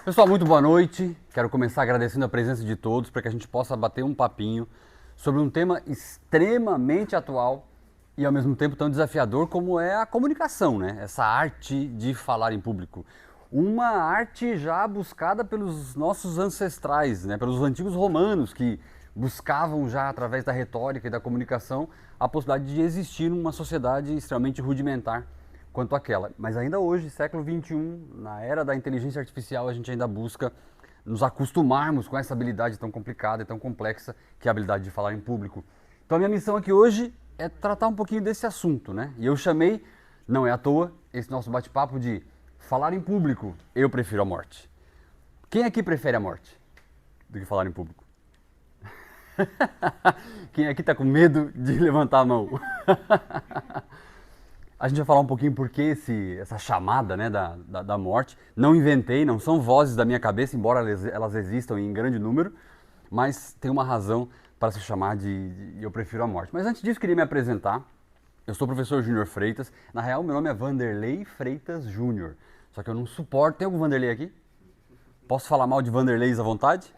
Pessoal, muito boa noite. Quero começar agradecendo a presença de todos para que a gente possa bater um papinho sobre um tema extremamente atual e ao mesmo tempo tão desafiador como é a comunicação, né? Essa arte de falar em público. Uma arte já buscada pelos nossos ancestrais, né? Pelos antigos romanos que buscavam já através da retórica e da comunicação a possibilidade de existir numa sociedade extremamente rudimentar quanto àquela. Mas ainda hoje, século XXI, na era da inteligência artificial, a gente ainda busca nos acostumarmos com essa habilidade tão complicada e tão complexa que é a habilidade de falar em público. Então a minha missão aqui hoje é tratar um pouquinho desse assunto, né? E eu chamei, não é à toa, esse nosso bate-papo de falar em público, eu prefiro a morte. Quem aqui prefere a morte do que falar em público? Quem aqui está com medo de levantar a mão? A gente vai falar um pouquinho por que essa chamada, né, da morte. Não inventei, não são vozes da minha cabeça, embora elas existam em grande número, mas tem uma razão para se chamar de Eu Prefiro a Morte. Mas antes disso, queria me apresentar. Eu sou o professor Júnior Freitas. Na real, meu nome é Vanderlei Freitas Júnior. Só que eu não suporto... Tem algum Vanderlei aqui? Posso falar mal de Vanderleis à vontade?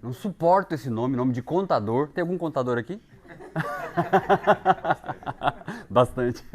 Não suporto esse nome de contador. Tem algum contador aqui? Bastante.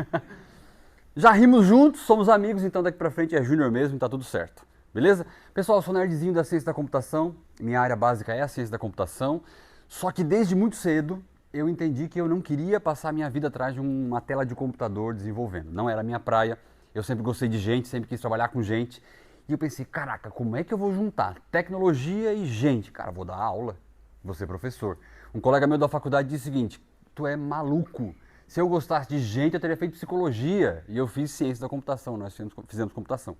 Já rimos juntos, somos amigos, então daqui pra frente é Júnior mesmo e tá tudo certo. Beleza? Pessoal, eu sou nerdzinho da ciência da computação, minha área básica é a ciência da computação, só que desde muito cedo eu entendi que eu não queria passar minha vida atrás de uma tela de computador desenvolvendo. Não era a minha praia, eu sempre gostei de gente, sempre quis trabalhar com gente. E eu pensei, caraca, como é que eu vou juntar tecnologia e gente? Cara, vou dar aula, vou ser professor. Um colega meu da faculdade disse o seguinte, tu é maluco. Se eu gostasse de gente, eu teria feito psicologia. E eu fiz ciência da computação, nós fizemos computação.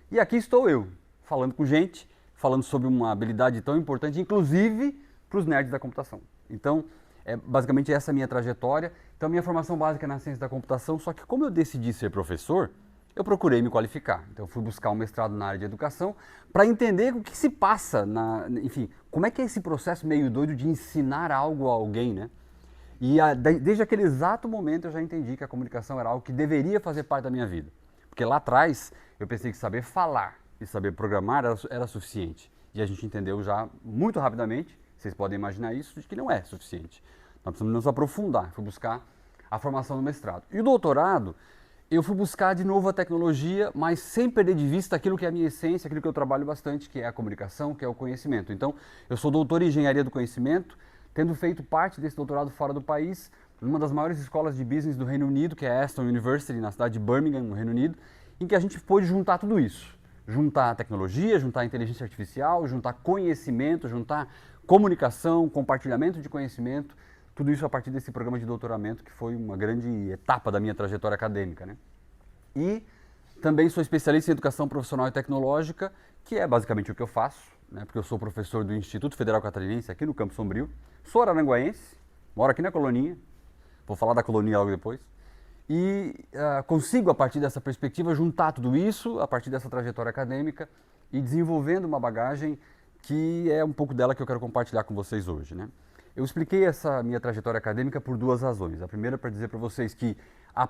E aqui estou eu, falando com gente, falando sobre uma habilidade tão importante, inclusive para os nerds da computação. Então, basicamente essa é a minha trajetória. Então, minha formação básica é na ciência da computação, só que como eu decidi ser professor, eu procurei me qualificar. Então, eu fui buscar um mestrado na área de educação para entender o que se passa, enfim, como é que é esse processo meio doido de ensinar algo a alguém, né? E desde aquele exato momento eu já entendi que a comunicação era algo que deveria fazer parte da minha vida. Porque lá atrás eu pensei que saber falar e saber programar era suficiente. E a gente entendeu já muito rapidamente, vocês podem imaginar isso, de que não é suficiente. Nós precisamos nos aprofundar, fui buscar a formação no mestrado. E o doutorado, eu fui buscar de novo a tecnologia, mas sem perder de vista aquilo que é a minha essência, aquilo que eu trabalho bastante, que é a comunicação, que é o conhecimento. Então, eu sou doutor em engenharia do conhecimento, tendo feito parte desse doutorado fora do país, numa das maiores escolas de business do Reino Unido, que é a Aston University, na cidade de Birmingham, no Reino Unido, em que a gente pôde juntar tudo isso. Juntar tecnologia, juntar inteligência artificial, juntar conhecimento, juntar comunicação, compartilhamento de conhecimento, tudo isso a partir desse programa de doutoramento, que foi uma grande etapa da minha trajetória acadêmica, né? E também sou especialista em educação profissional e tecnológica, que é basicamente o que eu faço, né, porque eu sou professor do Instituto Federal Catarinense aqui no Campo Sombrio, sou araranguaense, moro aqui na Coloninha, vou falar da Coloninha logo depois, e consigo a partir dessa perspectiva juntar tudo isso, a partir dessa trajetória acadêmica e desenvolvendo uma bagagem que é um pouco dela que eu quero compartilhar com vocês hoje, né? Eu expliquei essa minha trajetória acadêmica por duas razões. A primeira é para dizer para vocês que a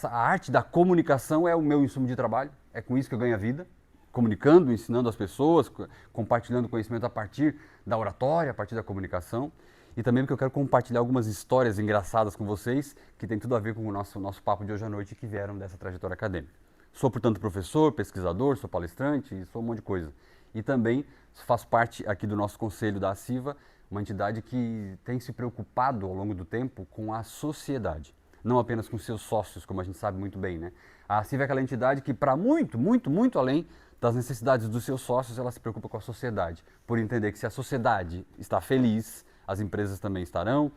arte da comunicação é o meu insumo de trabalho, é com isso que eu ganho a vida, comunicando, ensinando as pessoas, compartilhando conhecimento a partir da oratória, a partir da comunicação. E também porque eu quero compartilhar algumas histórias engraçadas com vocês, que tem tudo a ver com o nosso papo de hoje à noite, que vieram dessa trajetória acadêmica. Sou, portanto, professor, pesquisador, sou palestrante, sou um monte de coisa. E também faço parte aqui do nosso conselho da ACIVA, uma entidade que tem se preocupado ao longo do tempo com a sociedade, não apenas com seus sócios, como a gente sabe muito bem, né? A ACIVA é aquela entidade que, para muito, muito, muito além das necessidades dos seus sócios, ela se preocupa com a sociedade, por entender que se a sociedade está feliz, as empresas também estarão,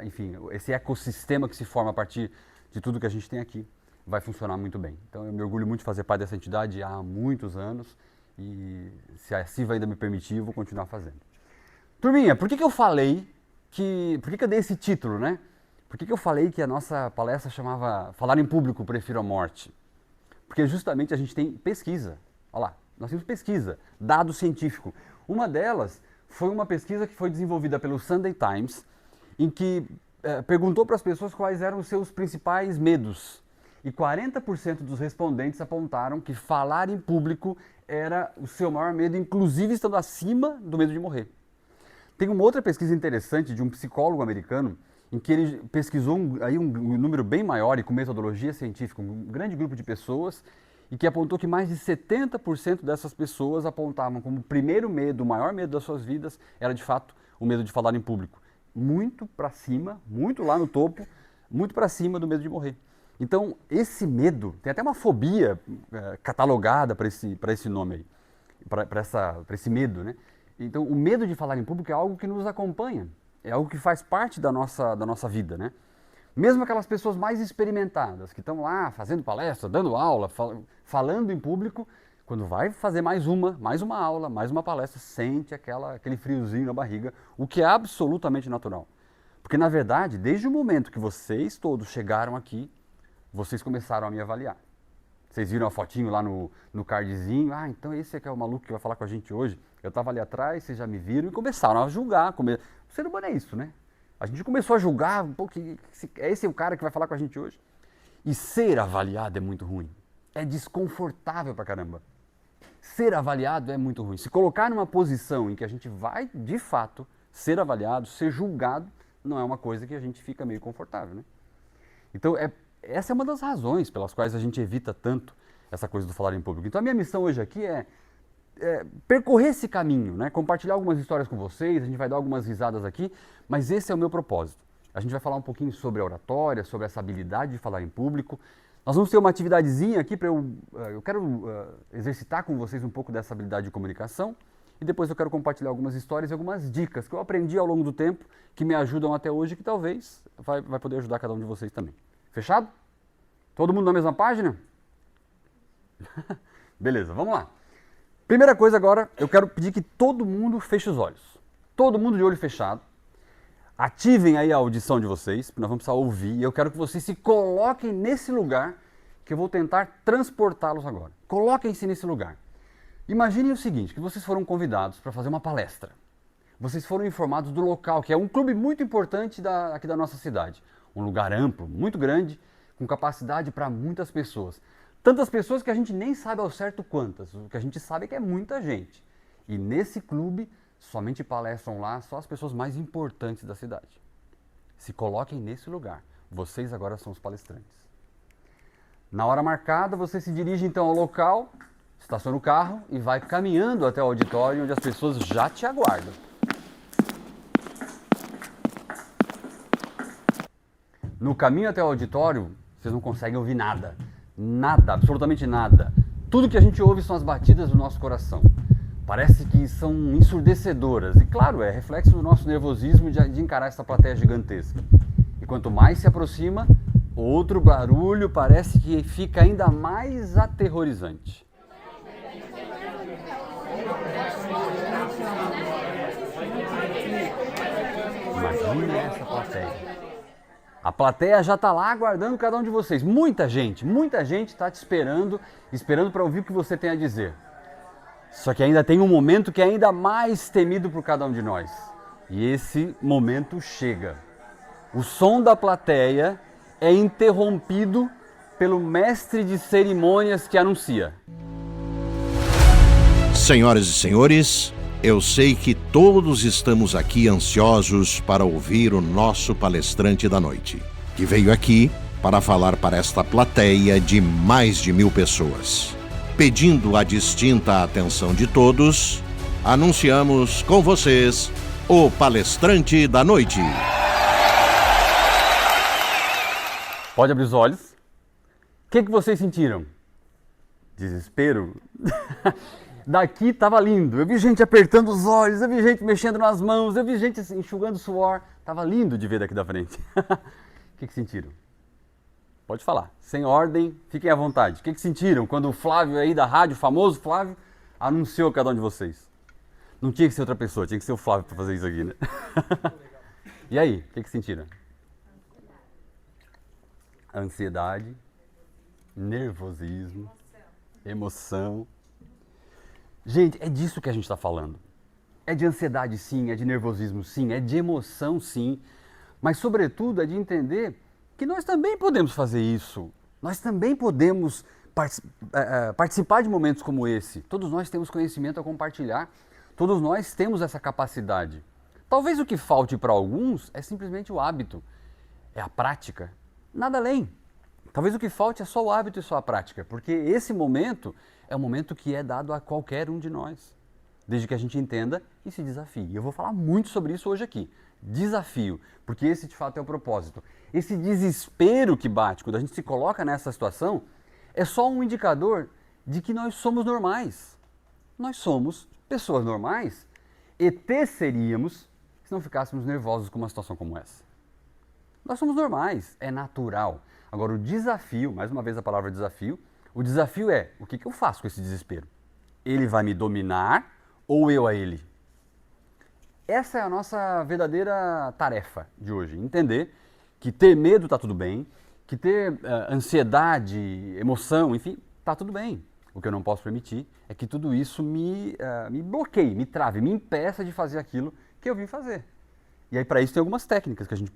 enfim, esse ecossistema que se forma a partir de tudo que a gente tem aqui vai funcionar muito bem. Então eu me orgulho muito de fazer parte dessa entidade há muitos anos e se a CIVA ainda me permitir, eu vou continuar fazendo. Turminha, por que eu falei por que eu dei esse título, né? Por que eu falei que a nossa palestra chamava Falar em Público, Prefiro a Morte? Porque justamente a gente tem pesquisa. Olha lá, nós temos pesquisa, dado científico. Uma delas foi uma pesquisa que foi desenvolvida pelo Sunday Times, em que perguntou para as pessoas quais eram os seus principais medos. e 40% dos respondentes apontaram que falar em público era o seu maior medo, inclusive estando acima do medo de morrer. Tem uma outra pesquisa interessante de um psicólogo americano, em que ele pesquisou um número bem maior e com metodologia científica, um grande grupo de pessoas, e que apontou que mais de 70% dessas pessoas apontavam como o primeiro medo, o maior medo das suas vidas, era de fato o medo de falar em público. Muito para cima, muito lá no topo, muito para cima do medo de morrer. Então, esse medo, tem até uma fobia catalogada para esse nome aí, para esse medo, né? Então, o medo de falar em público é algo que nos acompanha, é algo que faz parte da nossa vida, né? Mesmo aquelas pessoas mais experimentadas, que estão lá fazendo palestra, dando aula, falando em público, quando vai fazer mais uma aula, mais uma palestra, sente aquele friozinho na barriga, o que é absolutamente natural. Porque, na verdade, desde o momento que vocês todos chegaram aqui, vocês começaram a me avaliar. Vocês viram a fotinho lá no cardzinho, então esse aqui é o maluco que vai falar com a gente hoje. Eu estava ali atrás, vocês já me viram e começaram a julgar. O ser humano é isso, né? A gente começou a julgar, esse é o cara que vai falar com a gente hoje. E ser avaliado é muito ruim. É desconfortável pra caramba. Ser avaliado é muito ruim. Se colocar numa posição em que a gente vai, de fato, ser avaliado, ser julgado, não é uma coisa que a gente fica meio confortável, né? Então, essa é uma das razões pelas quais a gente evita tanto essa coisa do falar em público. Então, a minha missão hoje aqui é percorrer esse caminho, né? Compartilhar algumas histórias com vocês, a gente vai dar algumas risadas aqui, mas esse é o meu propósito. A gente vai falar um pouquinho sobre a oratória, sobre essa habilidade de falar em público. Nós vamos ter uma atividadezinha aqui para eu quero exercitar com vocês um pouco dessa habilidade de comunicação e depois eu quero compartilhar algumas histórias e algumas dicas que eu aprendi ao longo do tempo, que me ajudam até hoje e que talvez vai poder ajudar cada um de vocês também. Fechado? Todo mundo na mesma página? Beleza, vamos lá. Primeira coisa agora, eu quero pedir que todo mundo feche os olhos. Todo mundo de olho fechado. Ativem aí a audição de vocês, porque nós vamos precisar ouvir. E eu quero que vocês se coloquem nesse lugar, que eu vou tentar transportá-los agora. Coloquem-se nesse lugar. Imaginem o seguinte, que vocês foram convidados para fazer uma palestra. Vocês foram informados do local, que é um clube muito importante aqui da nossa cidade. Um lugar amplo, muito grande, com capacidade para muitas pessoas. Tantas pessoas que a gente nem sabe ao certo quantas. O que a gente sabe é que é muita gente. E nesse clube, somente palestram lá só as pessoas mais importantes da cidade. Se coloquem nesse lugar. Vocês agora são os palestrantes. Na hora marcada, você se dirige então ao local, estaciona o carro e vai caminhando até o auditório, onde as pessoas já te aguardam. No caminho até o auditório, vocês não conseguem ouvir nada. Nada, absolutamente nada. Tudo que a gente ouve são as batidas do nosso coração. Parece que são ensurdecedoras. E claro, é reflexo do nosso nervosismo de encarar essa plateia gigantesca. E quanto mais se aproxima, outro barulho parece que fica ainda mais aterrorizante. Imagina essa plateia. A plateia já está lá aguardando cada um de vocês. Muita gente está te esperando para ouvir o que você tem a dizer. Só que ainda tem um momento que é ainda mais temido por cada um de nós. E esse momento chega. O som da plateia é interrompido pelo mestre de cerimônias que anuncia. Senhoras e senhores, eu sei que todos estamos aqui ansiosos para ouvir o nosso palestrante da noite, que veio aqui para falar para esta plateia de mais de 1000 pessoas. Pedindo a distinta atenção de todos, anunciamos com vocês o palestrante da noite. Pode abrir os olhos. O que vocês sentiram? Desespero? Daqui estava lindo, eu vi gente apertando os olhos, eu vi gente mexendo nas mãos, eu vi gente enxugando suor. Estava lindo de ver daqui da frente. O que sentiram? Pode falar, sem ordem, fiquem à vontade. O que sentiram quando o Flávio aí da rádio, o famoso Flávio, anunciou cada um de vocês? Não tinha que ser outra pessoa, tinha que ser o Flávio para fazer isso aqui, né? E aí, o que sentiram? Ansiedade, nervosismo, emoção. Gente, é disso que a gente está falando. É de ansiedade sim, é de nervosismo sim, é de emoção sim, mas sobretudo é de entender que nós também podemos fazer isso Nós também podemos participar de momentos como esse. Todos nós temos conhecimento a compartilhar. Todos nós temos essa capacidade. Talvez o que falte para alguns é simplesmente o hábito, é a prática, nada além. Talvez o que falte é só o hábito e só a prática, porque esse momento é um momento que é dado a qualquer um de nós, desde que a gente entenda e se desafie. E eu vou falar muito sobre isso hoje aqui. Desafio, porque esse de fato é o propósito. Esse desespero que bate quando a gente se coloca nessa situação é só um indicador de que nós somos normais. Nós somos pessoas normais. ET seríamos se não ficássemos nervosos com uma situação como essa. Nós somos normais, é natural. Agora o desafio, mais uma vez a palavra desafio, o desafio é, o que eu faço com esse desespero? Ele vai me dominar ou eu a ele? Essa é a nossa verdadeira tarefa de hoje, entender que ter medo está tudo bem, que ter ansiedade, emoção, enfim, está tudo bem. O que eu não posso permitir é que tudo isso me bloqueie, me trave, me impeça de fazer aquilo que eu vim fazer. E aí para isso tem algumas técnicas que a gente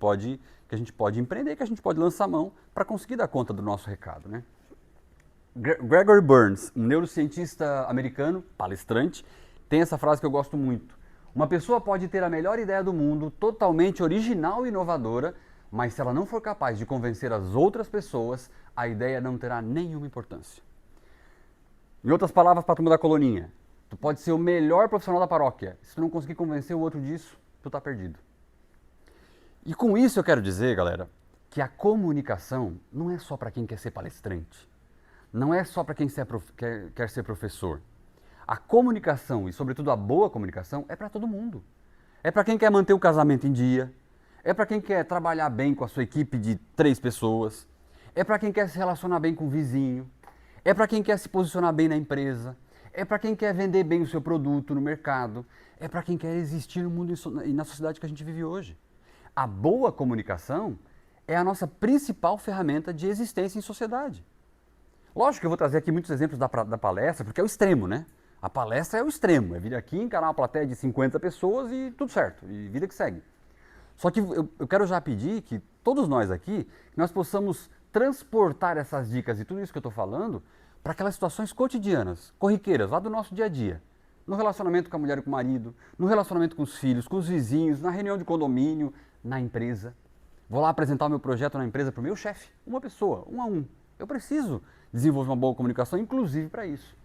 pode empreender, que a gente pode lançar mão para conseguir dar conta do nosso recado, né? Gregory Burns, um neurocientista americano, palestrante, tem essa frase que eu gosto muito. Uma pessoa pode ter a melhor ideia do mundo, totalmente original e inovadora, mas se ela não for capaz de convencer as outras pessoas, a ideia não terá nenhuma importância. Em outras palavras, para a turma da coloninha, tu pode ser o melhor profissional da paróquia. Se tu não conseguir convencer o outro disso, tu tá perdido. E com isso eu quero dizer, galera, que a comunicação não é só para quem quer ser palestrante. Não é só para quem quer ser professor. A comunicação, e sobretudo a boa comunicação, é para todo mundo. É para quem quer manter o casamento em dia, é para quem quer trabalhar bem com a sua equipe de 3 pessoas, é para quem quer se relacionar bem com o vizinho, é para quem quer se posicionar bem na empresa, é para quem quer vender bem o seu produto no mercado, é para quem quer existir no mundo e na sociedade que a gente vive hoje. A boa comunicação é a nossa principal ferramenta de existência em sociedade. Lógico que eu vou trazer aqui muitos exemplos da palestra, porque é o extremo, né? A palestra é o extremo, é vir aqui, encarar uma plateia de 50 pessoas e tudo certo, e vida que segue. Só que eu quero já pedir que todos nós aqui, nós possamos transportar essas dicas e tudo isso que eu estou falando para aquelas situações cotidianas, corriqueiras, lá do nosso dia a dia. No relacionamento com a mulher e com o marido, no relacionamento com os filhos, com os vizinhos, na reunião de condomínio, na empresa. Vou lá apresentar o meu projeto na empresa para o meu chefe, uma pessoa, um a um. Eu preciso desenvolver uma boa comunicação, inclusive para isso.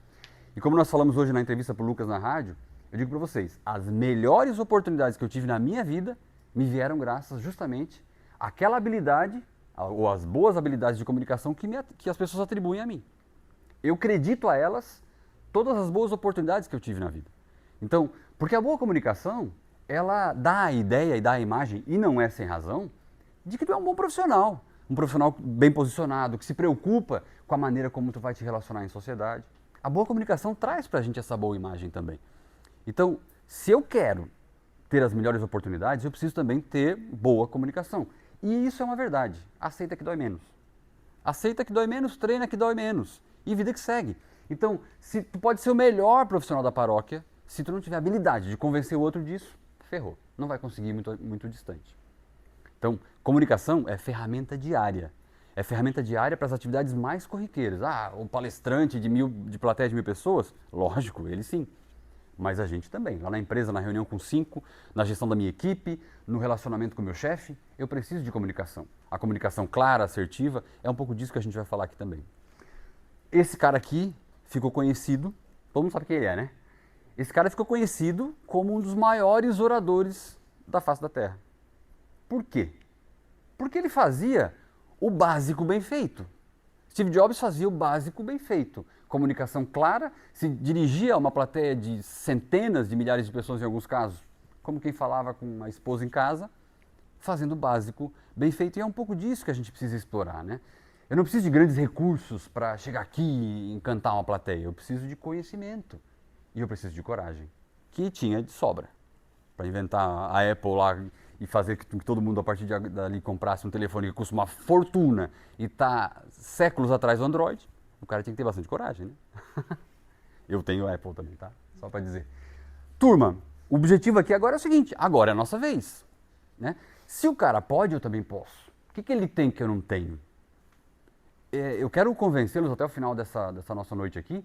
E como nós falamos hoje na entrevista para o Lucas na rádio, eu digo para vocês, as melhores oportunidades que eu tive na minha vida me vieram graças justamente àquela habilidade, ou às boas habilidades de comunicação que as pessoas atribuem a mim. Eu acredito a elas todas as boas oportunidades que eu tive na vida. Então, porque a boa comunicação, ela dá a ideia e dá a imagem, e não é sem razão, de que tu é um bom profissional. Um profissional bem posicionado, que se preocupa com a maneira como tu vai te relacionar em sociedade. A boa comunicação traz pra gente essa boa imagem também. Então, se eu quero ter as melhores oportunidades, eu preciso também ter boa comunicação. E isso é uma verdade. Aceita que dói menos. Aceita que dói menos, treina que dói menos. E vida que segue. Então, se tu pode ser o melhor profissional da paróquia, se tu não tiver habilidade de convencer o outro disso, ferrou. Não vai conseguir muito distante. Então, comunicação é ferramenta diária. É ferramenta diária para as atividades mais corriqueiras. Ah, o palestrante de plateia de 1000 pessoas? Lógico, ele sim. Mas a gente também. Lá na empresa, na reunião com 5, na gestão da minha equipe, no relacionamento com o meu chefe, eu preciso de comunicação. A comunicação clara, assertiva, é um pouco disso que a gente vai falar aqui também. Esse cara aqui ficou conhecido, todo mundo sabe quem ele é, né? Esse cara ficou conhecido como um dos maiores oradores da face da Terra. Por quê? Porque ele fazia o básico bem feito. Steve Jobs fazia o básico bem feito. Comunicação clara, se dirigia a uma plateia de centenas de milhares de pessoas em alguns casos, como quem falava com a esposa em casa, fazendo o básico bem feito. E é um pouco disso que a gente precisa explorar, né? Eu não preciso de grandes recursos para chegar aqui e encantar uma plateia. Eu preciso de conhecimento. E eu preciso de coragem, que tinha de sobra. Para inventar a Apple lá e fazer que todo mundo a partir dali comprasse um telefone que custa uma fortuna e está séculos atrás do Android, o cara tinha que ter bastante coragem, né? Eu tenho Apple também, tá? Só para dizer. Turma, o objetivo aqui agora é o seguinte, agora é a nossa vez, né? Se o cara pode, eu também posso. O que ele tem que eu não tenho? eu quero convencê-los até o final dessa nossa noite aqui,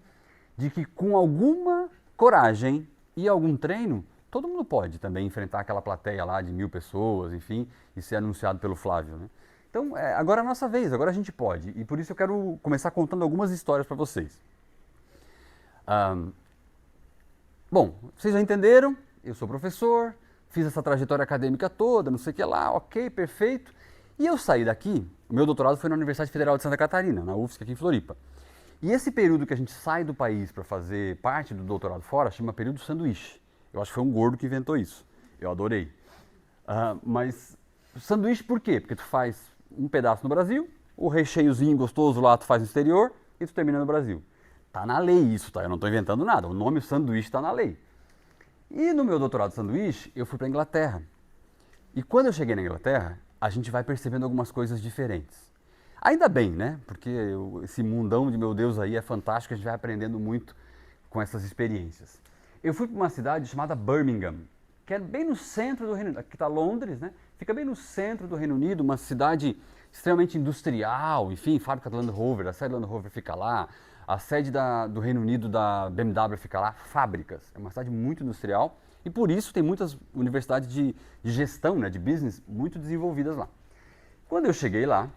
de que com alguma coragem e algum treino, todo mundo pode também enfrentar aquela plateia lá de 1000 pessoas, enfim, e ser anunciado pelo Flávio, né? Então, agora é a nossa vez, agora a gente pode. E por isso eu quero começar contando algumas histórias para vocês. Bom, vocês já entenderam, eu sou professor, fiz essa trajetória acadêmica toda, não sei o que lá, ok, perfeito. E eu saí daqui, o meu doutorado foi na Universidade Federal de Santa Catarina, na UFSC aqui em Floripa. E esse período que a gente sai do país para fazer parte do doutorado fora, chama período sanduíche. Eu acho que foi um gordo que inventou isso, eu adorei. Mas sanduíche por quê? Porque tu faz um pedaço no Brasil, o recheiozinho gostoso lá tu faz no exterior e tu termina no Brasil. Tá na lei isso, tá? Eu não estou inventando nada, o nome sanduíche está na lei. E no meu doutorado de sanduíche, eu fui para a Inglaterra. E quando eu cheguei na Inglaterra, a gente vai percebendo algumas coisas diferentes. Ainda bem, né? Porque esse mundão de meu Deus aí é fantástico, a gente vai aprendendo muito com essas experiências. Eu fui para uma cidade chamada Birmingham, que é bem no centro do Reino Unido. Aqui está Londres, né? Fica bem no centro do Reino Unido, uma cidade extremamente industrial, enfim, fábrica da Land Rover, a sede da Land Rover fica lá, a sede do Reino Unido da BMW fica lá, fábricas. É uma cidade muito industrial e por isso tem muitas universidades de gestão, né, de business, muito desenvolvidas lá. Quando eu cheguei lá,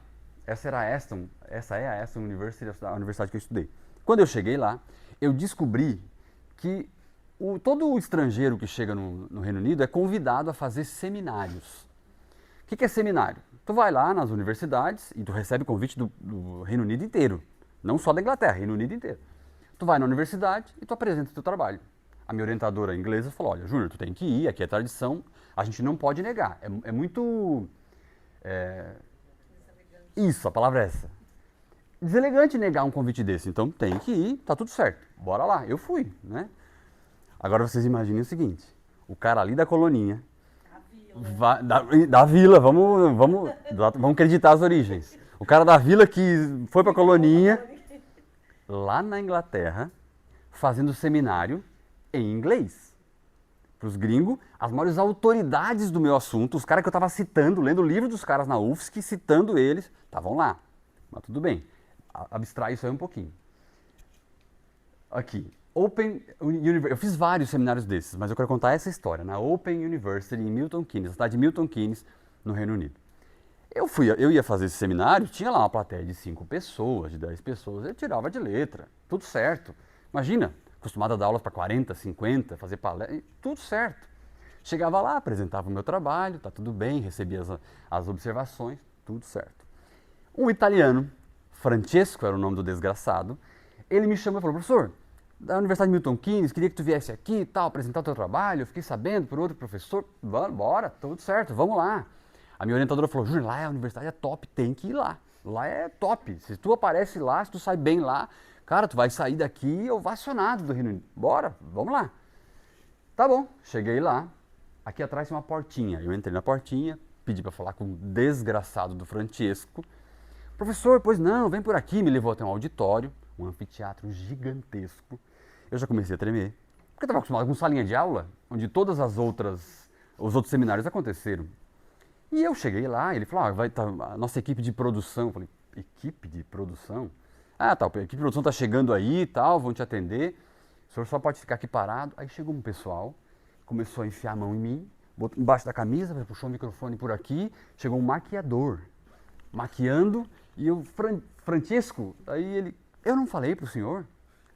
essa é a Aston University, a universidade que eu estudei. Quando eu cheguei lá, eu descobri que todo o estrangeiro que chega no Reino Unido é convidado a fazer seminários. O que é seminário? Tu vai lá nas universidades e tu recebe convite do Reino Unido inteiro. Não só da Inglaterra, Reino Unido inteiro. Tu vai na universidade e tu apresenta o teu trabalho. A minha orientadora inglesa falou, olha, Júnior, tu tem que ir, aqui é tradição, a gente não pode negar. É muito... Isso, a palavra é essa. Deselegante negar um convite desse, então tem que ir, tá tudo certo. Bora lá, eu fui, né? Agora vocês imaginem o seguinte, o cara ali da coloninha, da vila, vamos acreditar as origens. O cara da vila que foi pra coloninha, lá na Inglaterra, fazendo seminário em inglês. Para os gringos, as maiores autoridades do meu assunto, os caras que eu estava citando, lendo o livro dos caras na UFSC, citando eles, estavam lá. Mas tudo bem, abstrai isso aí um pouquinho. Aqui, Open University, eu fiz vários seminários desses, mas eu quero contar essa história, na Open University em Milton Keynes, na cidade de Milton Keynes, no Reino Unido. Eu ia fazer esse seminário, tinha lá uma plateia de 5 pessoas, de 10 pessoas, eu tirava de letra, tudo certo. Imagina, acostumado a dar aulas para 40, 50, fazer palestra, tudo certo. Chegava lá, apresentava o meu trabalho, tá tudo bem, recebia as observações, tudo certo. Um italiano, Francesco era o nome do desgraçado, ele me chamou e falou, professor, da Universidade de Milton Keynes, queria que tu viesse aqui e tal, apresentar o teu trabalho, eu fiquei sabendo por outro professor, bora, tudo certo, vamos lá. A minha orientadora falou, Júnior, lá a universidade é top, tem que ir lá. Lá é top. Se tu aparece lá, se tu sai bem lá, cara, tu vai sair daqui ovacionado do Reino Unido. Bora, vamos lá. Tá bom, cheguei lá. Aqui atrás tem uma portinha. Eu entrei na portinha, pedi para falar com o desgraçado do Francesco. Professor, pois não, vem por aqui. Me levou até um auditório, um anfiteatro gigantesco. Eu já comecei a tremer. Porque eu estava acostumado com salinha de aula, onde todas os outros seminários aconteceram. E eu cheguei lá, ele falou, vai tá, a nossa equipe de produção. Eu falei, equipe de produção? Ah, tá, a equipe de produção tá chegando aí e tal, vão te atender. O senhor só pode ficar aqui parado. Aí chegou um pessoal, começou a enfiar a mão em mim, botou embaixo da camisa, puxou o microfone por aqui, chegou um maquiador, maquiando, e o Francesco, aí ele, eu não falei pro senhor?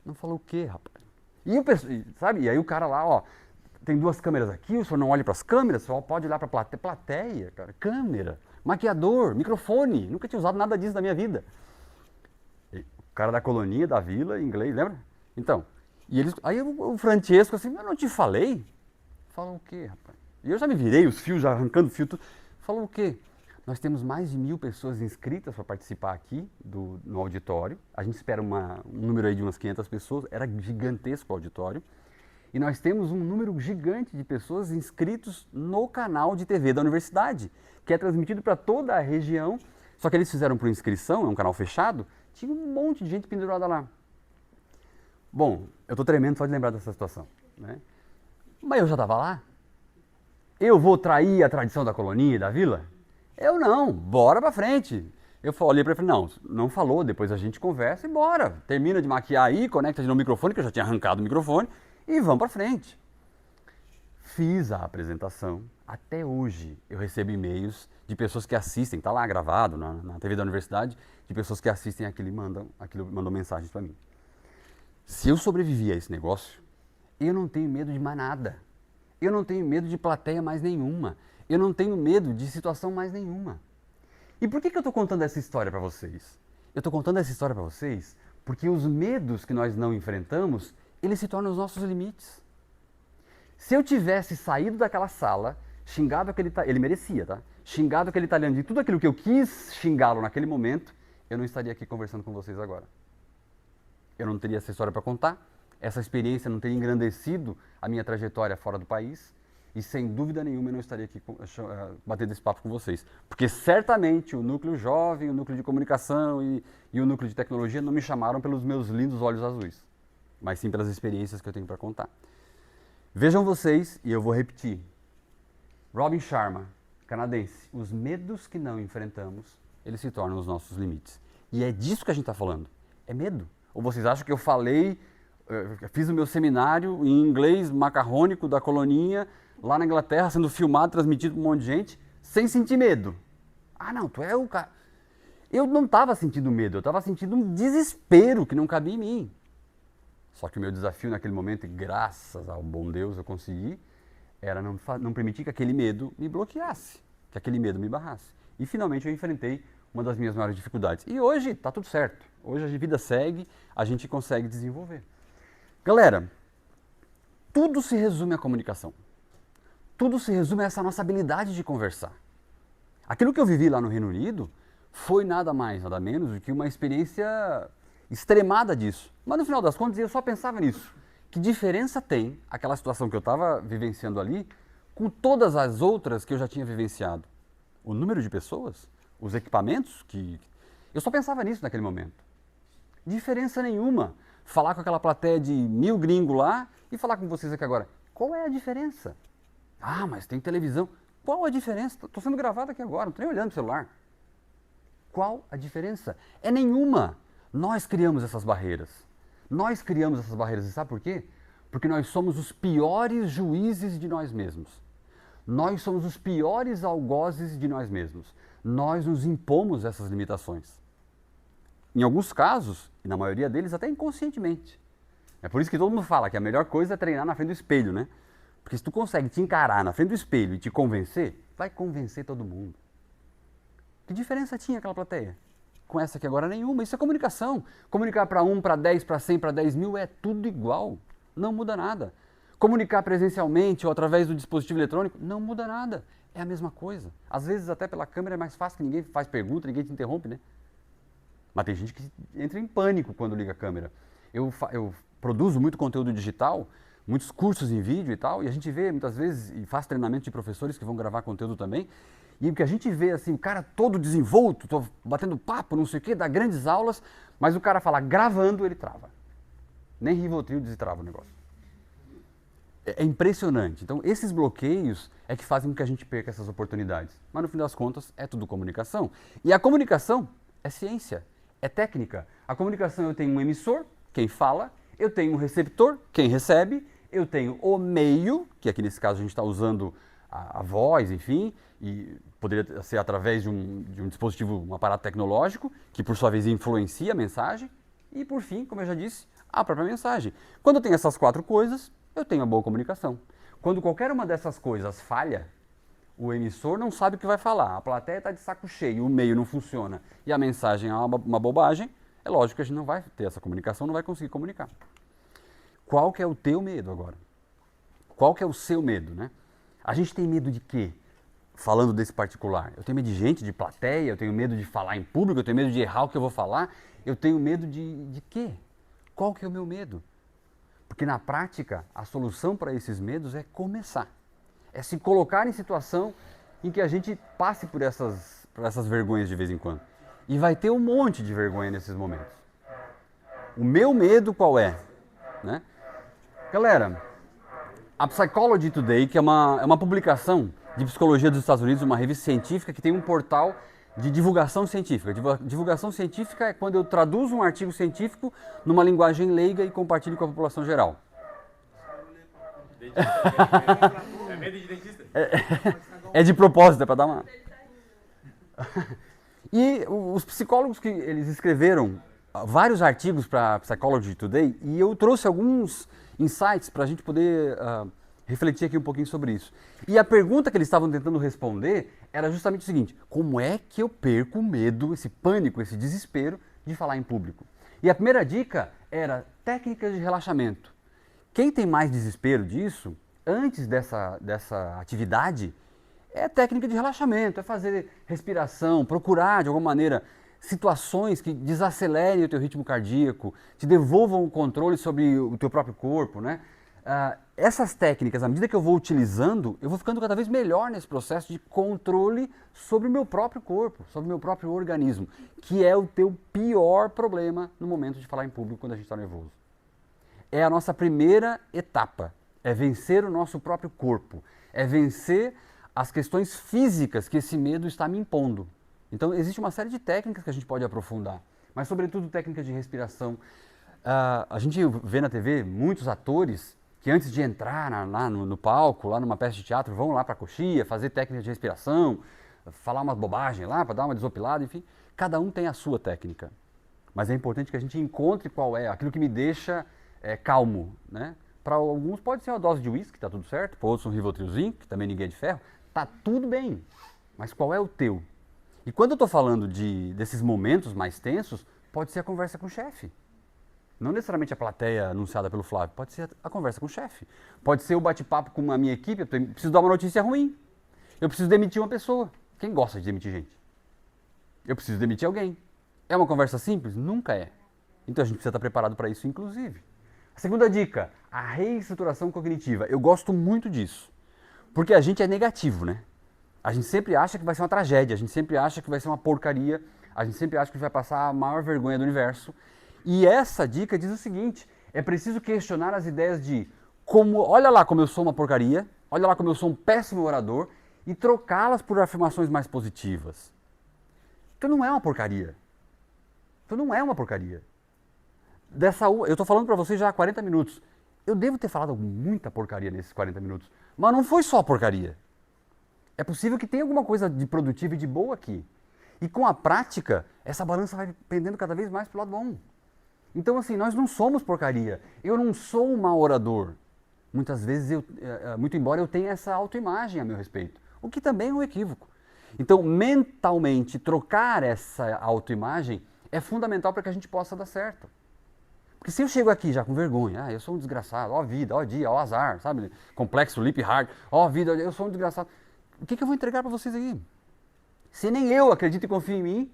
Não falou o quê, rapaz? E o pessoal, sabe, e aí o cara lá, ó, tem 2 câmeras aqui, o senhor não olha para as câmeras, só pode olhar para a plateia, cara, câmera, maquiador, microfone, nunca tinha usado nada disso na minha vida. E o cara da colonia, da vila, inglês, lembra? Então, e eles, aí o Francesco assim, eu não te falei? Falou o quê, rapaz? E eu já me virei, os fios, já arrancando fio, tudo. Falou o quê? Nós temos mais de 1000 pessoas inscritas para participar aqui no auditório, a gente espera um número aí de umas 500 pessoas, era gigantesco o auditório. E nós temos um número gigante de pessoas inscritos no canal de TV da universidade, que é transmitido para toda a região, só que eles fizeram por inscrição, é um canal fechado, tinha um monte de gente pendurada lá. Bom, eu estou tremendo só de lembrar dessa situação, né? Mas eu já estava lá. Eu vou trair a tradição da colonia e da vila? Eu não, bora para frente. Eu olhei para ele e falei, não falou, depois a gente conversa e bora. Termina de maquiar aí, conecta de novo o microfone, que eu já tinha arrancado o microfone, e vamos para frente. Fiz a apresentação. Até hoje eu recebo e-mails de pessoas que assistem, tá lá gravado na TV da universidade, de pessoas que assistem aquilo e mandam mensagens para mim. Se eu sobrevivi a esse negócio, eu não tenho medo de mais nada. Eu não tenho medo de plateia mais nenhuma. Eu não tenho medo de situação mais nenhuma. E por que eu estou contando essa história para vocês? Eu estou contando essa história para vocês porque os medos que nós não enfrentamos, eles se tornam os nossos limites. Se eu tivesse saído daquela sala, xingado aquele... Ele merecia, tá? Xingado aquele italiano de tudo aquilo que eu quis xingá-lo naquele momento, eu não estaria aqui conversando com vocês agora. Eu não teria essa história para contar, essa experiência não teria engrandecido a minha trajetória fora do país, e sem dúvida nenhuma eu não estaria aqui batendo esse papo com vocês. Porque certamente o núcleo jovem, o núcleo de comunicação e o núcleo de tecnologia não me chamaram pelos meus lindos olhos azuis, mas sim pelas experiências que eu tenho para contar. Vejam vocês, e eu vou repetir. Robin Sharma, canadense, os medos que não enfrentamos, eles se tornam os nossos limites. E é disso que a gente está falando, é medo. Ou vocês acham que eu fiz o meu seminário em inglês macarrônico da coloninha, lá na Inglaterra, sendo filmado, transmitido para um monte de gente, sem sentir medo. Ah, não, tu é o cara... Eu não estava sentindo medo, eu estava sentindo um desespero que não cabia em mim. Só que o meu desafio naquele momento, e graças ao bom Deus eu consegui, era não permitir que aquele medo me bloqueasse, que aquele medo me barrasse. E finalmente eu enfrentei uma das minhas maiores dificuldades. E hoje está tudo certo. Hoje a vida segue, a gente consegue desenvolver. Galera, tudo se resume à comunicação. Tudo se resume a essa nossa habilidade de conversar. Aquilo que eu vivi lá no Reino Unido foi nada mais, nada menos do que uma experiência extremada disso. Mas no final das contas eu só pensava nisso. Que diferença tem aquela situação que eu estava vivenciando ali com todas as outras que eu já tinha vivenciado? O número de pessoas, os equipamentos, eu só pensava nisso naquele momento. Diferença nenhuma. Falar com aquela plateia de 1000 gringos lá e falar com vocês aqui agora. Qual é a diferença? Ah, mas tem televisão. Qual a diferença? Estou sendo gravado aqui agora, não estou nem olhando o celular. Qual a diferença? É nenhuma. Nós criamos essas barreiras. Nós criamos essas barreiras. E sabe por quê? Porque nós somos os piores juízes de nós mesmos. Nós somos os piores algozes de nós mesmos. Nós nos impomos essas limitações. Em alguns casos, e na maioria deles até inconscientemente. É por isso que todo mundo fala que a melhor coisa é treinar na frente do espelho, né? Porque se tu consegue te encarar na frente do espelho e te convencer, vai convencer todo mundo. Que diferença tinha aquela plateia? Com essa aqui agora nenhuma. Isso é comunicação. Comunicar para 1, para 10, para 100, para 10 mil é tudo igual. Não muda nada. Comunicar presencialmente ou através do dispositivo eletrônico, não muda nada. É a mesma coisa. Às vezes até pela câmera é mais fácil, que ninguém faz pergunta, ninguém te interrompe, né? Mas tem gente que entra em pânico quando liga a câmera. Eu produzo muito conteúdo digital, muitos cursos em vídeo e tal, e a gente vê muitas vezes, e faz treinamento de professores que vão gravar conteúdo também, e o que a gente vê assim, o cara todo desenvolto, tô batendo papo, não sei o quê, dá grandes aulas, mas o cara fala gravando, ele trava. Nem Rivotril destrava o negócio. É impressionante. Então, esses bloqueios é que fazem com que a gente perca essas oportunidades. Mas, no fim das contas, é tudo comunicação. E a comunicação é ciência, é técnica. A comunicação, eu tenho um emissor, quem fala, eu tenho um receptor, quem recebe, eu tenho o meio, que aqui nesse caso a gente está usando a voz, enfim, e poderia ser através de um dispositivo, um aparato tecnológico, que por sua vez influencia a mensagem, e por fim, como eu já disse, a própria mensagem. Quando eu tenho essas 4 coisas, eu tenho uma boa comunicação. Quando qualquer uma dessas coisas falha, o emissor não sabe o que vai falar, a plateia está de saco cheio, o meio não funciona e a mensagem é uma bobagem, é lógico que a gente não vai ter essa comunicação, não vai conseguir comunicar. Qual que é o teu medo agora? Qual que é o seu medo, né? A gente tem medo de quê? Falando desse particular, eu tenho medo de gente, de plateia, eu tenho medo de falar em público, eu tenho medo de errar o que eu vou falar, eu tenho medo de quê? Qual que é o meu medo? Porque na prática, a solução para esses medos é começar. É se colocar em situação em que a gente passe por essas vergonhas de vez em quando. E vai ter um monte de vergonha nesses momentos. O meu medo qual é? Né? Galera, a Psychology Today, que é uma publicação de psicologia dos Estados Unidos, uma revista científica que tem um portal de divulgação científica. Divulgação científica é quando eu traduzo um artigo científico numa linguagem leiga e compartilho com a população geral. É medo de dentista? É de propósito, é para dar uma... E os psicólogos que eles escreveram vários artigos para Psychology Today, e eu trouxe alguns insights para a gente poder refletir aqui um pouquinho sobre isso. E a pergunta que eles estavam tentando responder era justamente o seguinte: como é que eu perco o medo, esse pânico, esse desespero de falar em público? E a primeira dica era técnicas de relaxamento. Quem tem mais desespero disso, antes dessa atividade, é técnica de relaxamento, é fazer respiração, procurar de alguma maneira situações que desacelerem o teu ritmo cardíaco, te devolvam o controle sobre o teu próprio corpo, né? Essas técnicas, à medida que eu vou utilizando, eu vou ficando cada vez melhor nesse processo de controle sobre o meu próprio corpo, sobre o meu próprio organismo, que é o teu pior problema no momento de falar em público quando a gente está nervoso. É a nossa primeira etapa, é vencer o nosso próprio corpo, é vencer as questões físicas que esse medo está me impondo. Então existe uma série de técnicas que a gente pode aprofundar, mas sobretudo técnicas de respiração. A gente vê na TV muitos atores que antes de entrar lá no palco, lá numa peça de teatro, vão lá para a coxia, fazer técnicas de respiração, falar umas bobagens lá para dar uma desopilada, enfim. Cada um tem a sua técnica. Mas é importante que a gente encontre qual é aquilo que me deixa calmo, né? Para alguns pode ser uma dose de uísque, tá tudo certo. Para outros um Rivotrilzinho, que também ninguém é de ferro. Tá tudo bem. Mas qual é o teu? E quando eu estou falando desses momentos mais tensos, pode ser a conversa com o chefe. Não necessariamente a plateia anunciada pelo Flávio, pode ser a conversa com o chefe. Pode ser o bate-papo com a minha equipe, eu preciso dar uma notícia ruim. Eu preciso demitir uma pessoa. Quem gosta de demitir gente? Eu preciso demitir alguém. É uma conversa simples? Nunca é. Então a gente precisa estar preparado para isso, inclusive. A segunda dica, a reestruturação cognitiva. Eu gosto muito disso, porque a gente é negativo, né? A gente sempre acha que vai ser uma tragédia, a gente sempre acha que vai ser uma porcaria, a gente sempre acha que vai passar a maior vergonha do universo. E essa dica diz o seguinte: é preciso questionar as ideias de olha lá como eu sou uma porcaria, olha lá como eu sou um péssimo orador, e trocá-las por afirmações mais positivas. Tu não é uma porcaria. Tu não é uma porcaria. Eu estou falando para vocês já há 40 minutos. Eu devo ter falado muita porcaria nesses 40 minutos, mas não foi só porcaria. É possível que tenha alguma coisa de produtivo e de boa aqui. E com a prática, essa balança vai pendendo cada vez mais para o lado bom. Então, assim, nós não somos porcaria. Eu não sou um mau orador. Muitas vezes, muito embora eu tenha essa autoimagem a meu respeito, o que também é um equívoco. Então, mentalmente, trocar essa autoimagem é fundamental para que a gente possa dar certo. Porque se eu chego aqui já com vergonha, eu sou um desgraçado, ó vida, ó dia, ó azar, sabe? Complexo, lip hard, ó vida, eu sou um desgraçado. O que eu vou entregar para vocês aí? Se nem eu acredito e confio em mim,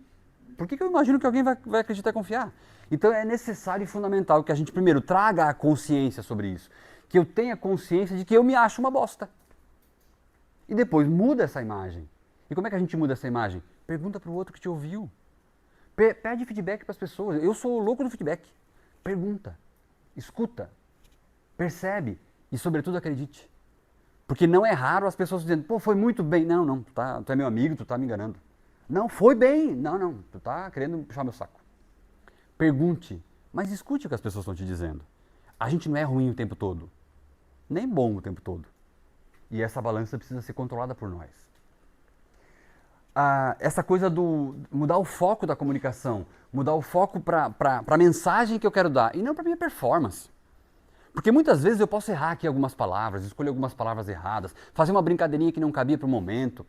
por que eu imagino que alguém vai acreditar e confiar? Então é necessário e fundamental que a gente primeiro traga a consciência sobre isso. Que eu tenha consciência de que eu me acho uma bosta. E depois muda essa imagem. E como é que a gente muda essa imagem? Pergunta para o outro que te ouviu. Pede feedback para as pessoas. Eu sou o louco do feedback. Pergunta, escuta, percebe e sobretudo acredite. Porque não é raro as pessoas dizendo, pô, foi muito bem. Não, tu é meu amigo, tu tá me enganando. Não, foi bem. Não, tu tá querendo puxar meu saco. Pergunte, mas escute o que as pessoas estão te dizendo. A gente não é ruim o tempo todo, nem bom o tempo todo. E essa balança precisa ser controlada por nós. Essa coisa do mudar o foco da comunicação, mudar o foco para a mensagem que eu quero dar e não para a minha performance. Porque muitas vezes eu posso errar aqui algumas palavras, escolher algumas palavras erradas, fazer uma brincadeirinha que não cabia para o momento,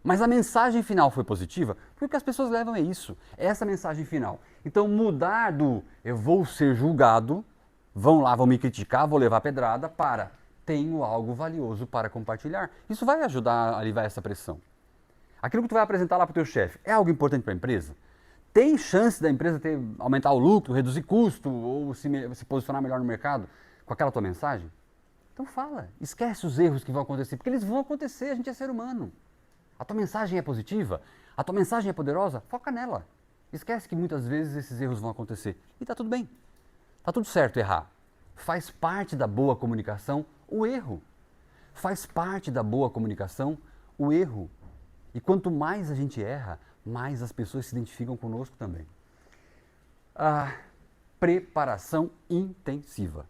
mas a mensagem final foi positiva, porque o que as pessoas levam é isso, é essa mensagem final. Então mudar do eu vou ser julgado, vão lá, vão me criticar, vou levar pedrada, para tenho algo valioso para compartilhar. Isso vai ajudar a aliviar essa pressão. Aquilo que tu vai apresentar lá para o teu chefe é algo importante para a empresa? Tem chance da empresa aumentar o lucro, reduzir custo ou se posicionar melhor no mercado com aquela tua mensagem? Então fala, esquece os erros que vão acontecer, porque eles vão acontecer, a gente é ser humano. A tua mensagem é positiva, a tua mensagem é poderosa, foca nela. Esquece que muitas vezes esses erros vão acontecer e está tudo bem. Está tudo certo errar. Faz parte da boa comunicação o erro. Faz parte da boa comunicação o erro. E quanto mais a gente erra, mais as pessoas se identificam conosco também. A preparação intensiva.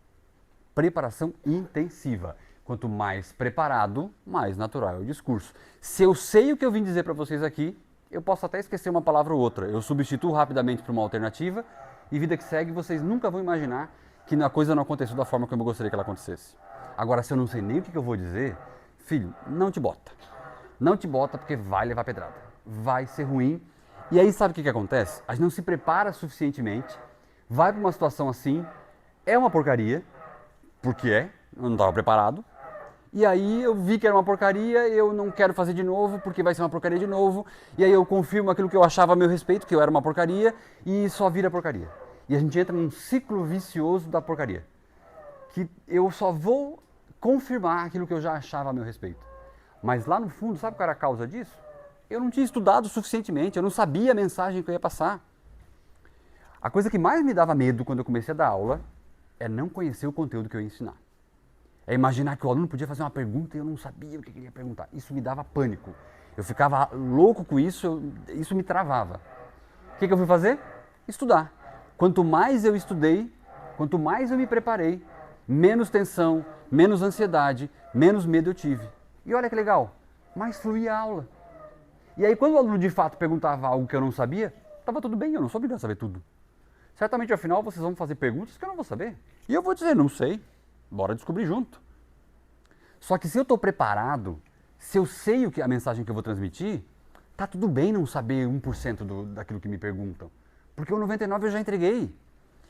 Preparação intensiva. Quanto mais preparado, mais natural é o discurso. Se eu sei o que eu vim dizer para vocês aqui, eu posso até esquecer uma palavra ou outra. Eu substituo rapidamente por uma alternativa e vida que segue, vocês nunca vão imaginar que a coisa não aconteceu da forma como eu gostaria que ela acontecesse. Agora, se eu não sei nem o que eu vou dizer, filho, não te bota. Não te bota porque vai levar pedrada. Vai ser ruim. E aí sabe o que acontece? A gente não se prepara suficientemente, vai para uma situação assim, é uma porcaria, porque eu não estava preparado. E aí eu vi que era uma porcaria, eu não quero fazer de novo, porque vai ser uma porcaria de novo. E aí eu confirmo aquilo que eu achava a meu respeito, que eu era uma porcaria, e só vira porcaria. E a gente entra num ciclo vicioso da porcaria. Que eu só vou confirmar aquilo que eu já achava a meu respeito. Mas lá no fundo, sabe qual era a causa disso? Eu não tinha estudado suficientemente, eu não sabia a mensagem que eu ia passar. A coisa que mais me dava medo quando eu comecei a dar aula é não conhecer o conteúdo que eu ia ensinar. É imaginar que o aluno podia fazer uma pergunta e eu não sabia o que ele ia perguntar. Isso me dava pânico. Eu ficava louco com isso, isso me travava. O que eu fui fazer? Estudar. Quanto mais eu estudei, quanto mais eu me preparei, menos tensão, menos ansiedade, menos medo eu tive. E olha que legal, mais fluía a aula. E aí quando o aluno de fato perguntava algo que eu não sabia, estava tudo bem, eu não sou obrigado a saber tudo. Certamente ao final vocês vão fazer perguntas que eu não vou saber. E eu vou dizer, não sei. Bora descobrir junto. Só que se eu estou preparado, se eu sei a mensagem que eu vou transmitir, tá tudo bem não saber 1% daquilo que me perguntam. Porque o 99% eu já entreguei.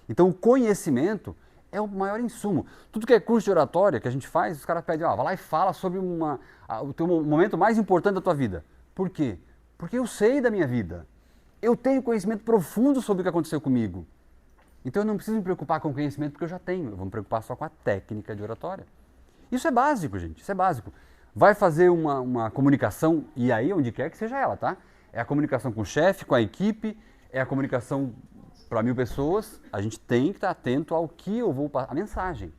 Então o conhecimento é o maior insumo. Tudo que é curso de oratória que a gente faz, os caras pedem, vai lá e fala sobre o teu momento mais importante da tua vida. Por quê? Porque eu sei da minha vida. Eu tenho conhecimento profundo sobre o que aconteceu comigo. Então eu não preciso me preocupar com o conhecimento porque eu já tenho. Eu vou me preocupar só com a técnica de oratória. Isso é básico, gente. Isso é básico. Vai fazer uma comunicação, e aí onde quer que seja ela, tá? É a comunicação com o chefe, com a equipe, é a comunicação para 1000 pessoas. A gente tem que estar atento ao que eu vou passar, a mensagem.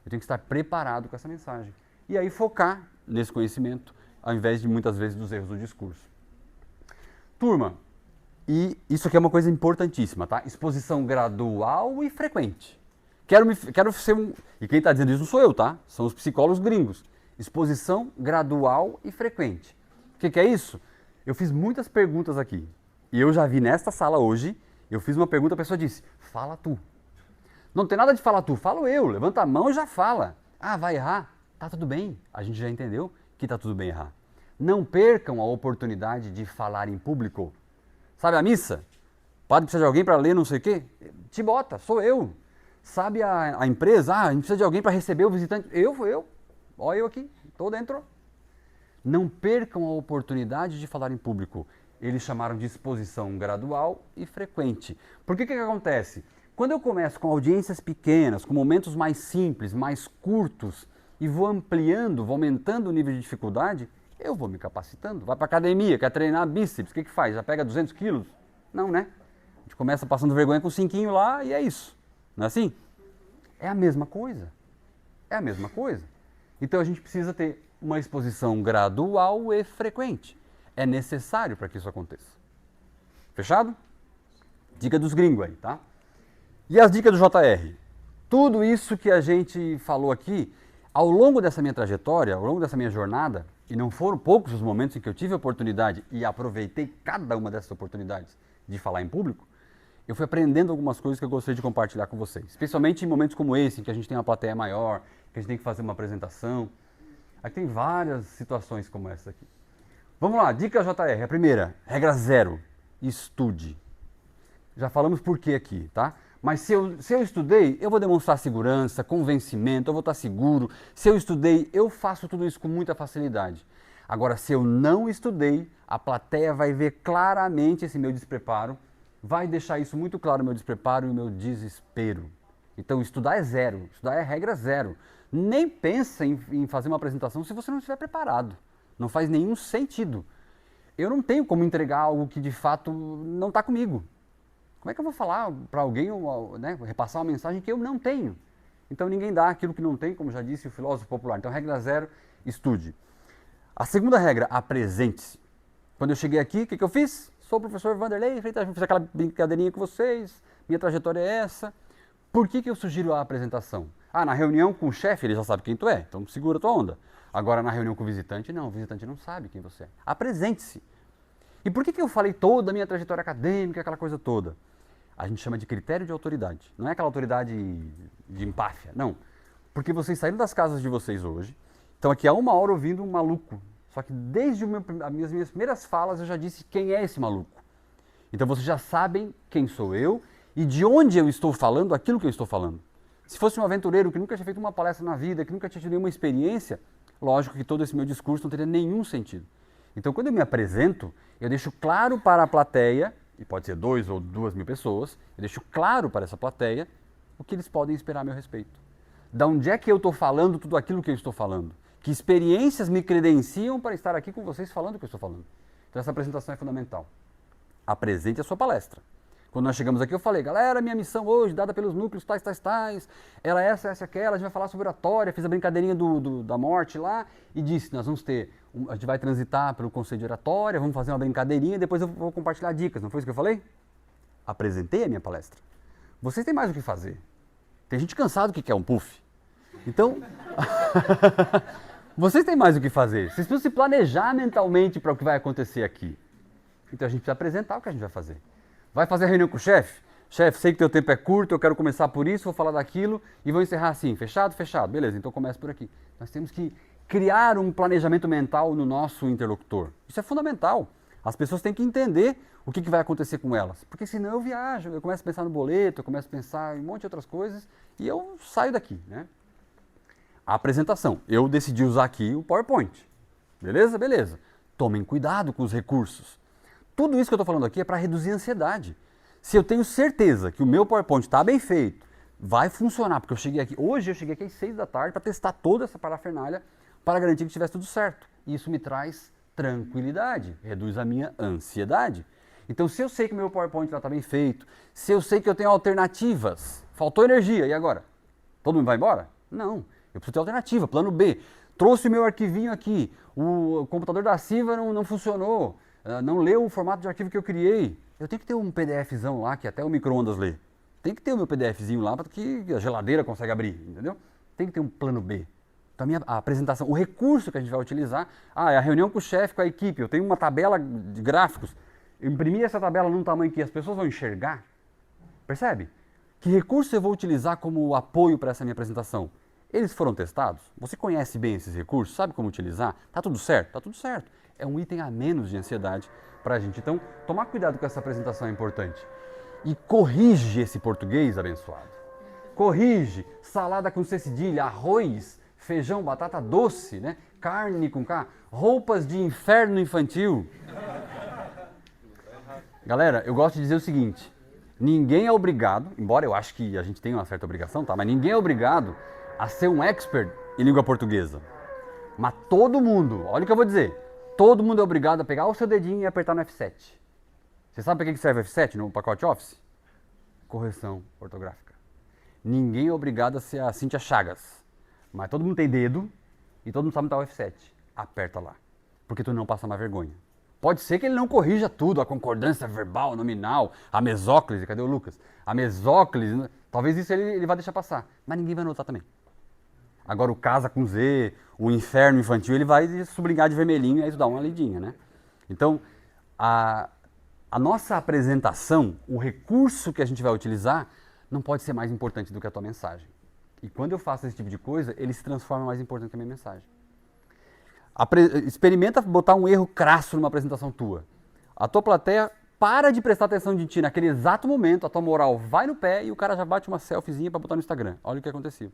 Eu tenho que estar preparado com essa mensagem. E aí focar nesse conhecimento, ao invés de muitas vezes dos erros do discurso. Turma, e isso aqui é uma coisa importantíssima, tá? Exposição gradual e frequente. Quero ser um... E quem está dizendo isso não sou eu, tá? São os psicólogos gringos. Exposição gradual e frequente. O que é isso? Eu fiz muitas perguntas aqui. E eu já vi nesta sala hoje, eu fiz uma pergunta, a pessoa disse, fala tu. Não tem nada de falar tu, falo eu. Levanta a mão e já fala. Ah, vai errar? Tá tudo bem. A gente já entendeu que tá tudo bem errar. Não percam a oportunidade de falar em público. Sabe a missa? O padre precisa de alguém para ler não sei o quê? Te bota, sou eu. Sabe a empresa? Ah, a gente precisa de alguém para receber o visitante. Eu. Olha eu aqui, estou dentro. Não percam a oportunidade de falar em público. Eles chamaram de exposição gradual e frequente. Por que acontece? Quando eu começo com audiências pequenas, com momentos mais simples, mais curtos, e vou ampliando, vou aumentando o nível de dificuldade, eu vou me capacitando. Vai para academia, quer treinar bíceps, o que faz? Já pega 200 quilos? Não, né? A gente começa passando vergonha com 5 lá e é isso. Não é assim? É a mesma coisa. É a mesma coisa. Então a gente precisa ter uma exposição gradual e frequente. É necessário para que isso aconteça. Fechado? Dica dos gringos aí, tá? E as dicas do JR? Tudo isso que a gente falou aqui, ao longo dessa minha trajetória, ao longo dessa minha jornada, e não foram poucos os momentos em que eu tive a oportunidade e aproveitei cada uma dessas oportunidades de falar em público, eu fui aprendendo algumas coisas que eu gostaria de compartilhar com vocês. Especialmente em momentos como esse, em que a gente tem uma plateia maior, que a gente tem que fazer uma apresentação. Aqui tem várias situações como essa aqui. Vamos lá, dica JR. A primeira, regra 0, estude. Já falamos por quê aqui, tá? Mas se eu estudei, eu vou demonstrar segurança, convencimento, eu vou estar seguro. Se eu estudei, eu faço tudo isso com muita facilidade. Agora, se eu não estudei, a plateia vai ver claramente esse meu despreparo, vai deixar isso muito claro, o meu despreparo e o meu desespero. Então, estudar é 0, estudar é regra 0. Nem pensa em fazer uma apresentação se você não estiver preparado. Não faz nenhum sentido. Eu não tenho como entregar algo que de fato não está comigo. Como é que eu vou falar para alguém, né, repassar uma mensagem que eu não tenho? Então ninguém dá aquilo que não tem, como já disse o filósofo popular. Então regra 0, estude. A segunda regra, apresente-se. Quando eu cheguei aqui, o que eu fiz? sou o professor Vanderlei Freitas, fiz aquela brincadeirinha com vocês, minha trajetória é essa. Por que eu sugiro a apresentação? Ah, na reunião com o chefe ele já sabe quem tu é, então segura a tua onda. Agora na reunião com o visitante não sabe quem você é. Apresente-se. E por que eu falei toda a minha trajetória acadêmica, aquela coisa toda? A gente chama de critério de autoridade. Não é aquela autoridade de empáfia, não. Porque vocês saíram das casas de vocês hoje, estão aqui há 1 hora ouvindo um maluco. Só que desde as minhas primeiras falas eu já disse quem é esse maluco. Então vocês já sabem quem sou eu e de onde eu estou falando aquilo que eu estou falando. Se fosse um aventureiro que nunca tinha feito uma palestra na vida, que nunca tinha tido nenhuma experiência, lógico que todo esse meu discurso não teria nenhum sentido. Então quando eu me apresento, eu deixo claro para a plateia, e pode ser 2 ou 2 mil pessoas, eu deixo claro para essa plateia o que eles podem esperar a meu respeito. Da onde é que eu estou falando tudo aquilo que eu estou falando? Que experiências me credenciam para estar aqui com vocês falando o que eu estou falando? Então essa apresentação é fundamental. Apresente a sua palestra. Quando nós chegamos aqui eu falei, galera, minha missão hoje, dada pelos núcleos tais, ela é essa, aquela, a gente vai falar sobre oratória, fiz a brincadeirinha da morte lá e disse, nós vamos a gente vai transitar pelo conceito de oratória, vamos fazer uma brincadeirinha, depois eu vou compartilhar dicas, não foi isso que eu falei? Apresentei a minha palestra. Vocês têm mais o que fazer. Tem gente cansada que quer um puff. Então, vocês têm mais o que fazer. Vocês precisam se planejar mentalmente para o que vai acontecer aqui. Então a gente precisa apresentar o que a gente vai fazer. Vai fazer a reunião com o chefe? Chefe, sei que teu tempo é curto, eu quero começar por isso, vou falar daquilo e vou encerrar assim. Fechado? Fechado. Beleza, então começa por aqui. Nós temos que criar um planejamento mental no nosso interlocutor. Isso é fundamental. As pessoas têm que entender o que vai acontecer com elas. Porque senão eu viajo, eu começo a pensar no boleto, eu começo a pensar em um monte de outras coisas e eu saio daqui, né? A apresentação. Eu decidi usar aqui o PowerPoint. Beleza? Beleza. Tomem cuidado com os recursos. Tudo isso que eu estou falando aqui é para reduzir a ansiedade. Se eu tenho certeza que o meu PowerPoint está bem feito, vai funcionar, porque hoje eu cheguei aqui às 6 da tarde para testar toda essa parafernália para garantir que estivesse tudo certo. E isso me traz tranquilidade, reduz a minha ansiedade. Então, se eu sei que o meu PowerPoint está bem feito, se eu sei que eu tenho alternativas, faltou energia, e agora? Todo mundo vai embora? Não, eu preciso ter alternativa, plano B. Trouxe o meu arquivinho aqui, o computador da Silva não funcionou, não leu o formato de arquivo que eu criei. Eu tenho que ter um PDFzão lá, que até o micro-ondas lê. Tem que ter o meu PDFzinho lá, para que a geladeira consegue abrir, entendeu? Tem que ter um plano B. Então a apresentação, o recurso que a gente vai utilizar, é a reunião com o chefe, com a equipe, eu tenho uma tabela de gráficos, eu imprimi essa tabela num tamanho que as pessoas vão enxergar, percebe? Que recurso eu vou utilizar como apoio para essa minha apresentação? Eles foram testados? Você conhece bem esses recursos? Sabe como utilizar? Tá tudo certo? Tá tudo certo. É um item a menos de ansiedade para a gente. Então, tomar cuidado com essa apresentação é importante. E corrige esse português abençoado. Corrige salada com C cedilha, arroz, feijão, batata doce, né? Carne com K, roupas de inferno infantil. Galera, eu gosto de dizer o seguinte, ninguém é obrigado, embora eu acho que a gente tenha uma certa obrigação, tá? Mas ninguém é obrigado a ser um expert em língua portuguesa. Mas todo mundo, olha o que eu vou dizer, todo mundo é obrigado a pegar o seu dedinho e apertar no F7. Você sabe para que serve o F7 no pacote Office? Correção ortográfica. Ninguém é obrigado a ser a Cíntia Chagas. Mas todo mundo tem dedo e todo mundo sabe onde está o F7. Aperta lá, porque tu não passa mais vergonha. Pode ser que ele não corrija tudo, a concordância verbal, nominal, a mesóclise, cadê o Lucas? A mesóclise, talvez isso ele vai deixar passar, mas ninguém vai notar também. Agora o casa com Z, o inferno infantil, ele vai sublinhar de vermelhinho e aí isso dá uma lidinha, né? Então, a nossa apresentação, o recurso que a gente vai utilizar, não pode ser mais importante do que a tua mensagem. E quando eu faço esse tipo de coisa, ele se transforma mais importante que a minha mensagem. Experimenta botar um erro crasso numa apresentação tua. A tua plateia para de prestar atenção de ti naquele exato momento, a tua moral vai no pé e o cara já bate uma selfiezinha para botar no Instagram. Olha o que aconteceu.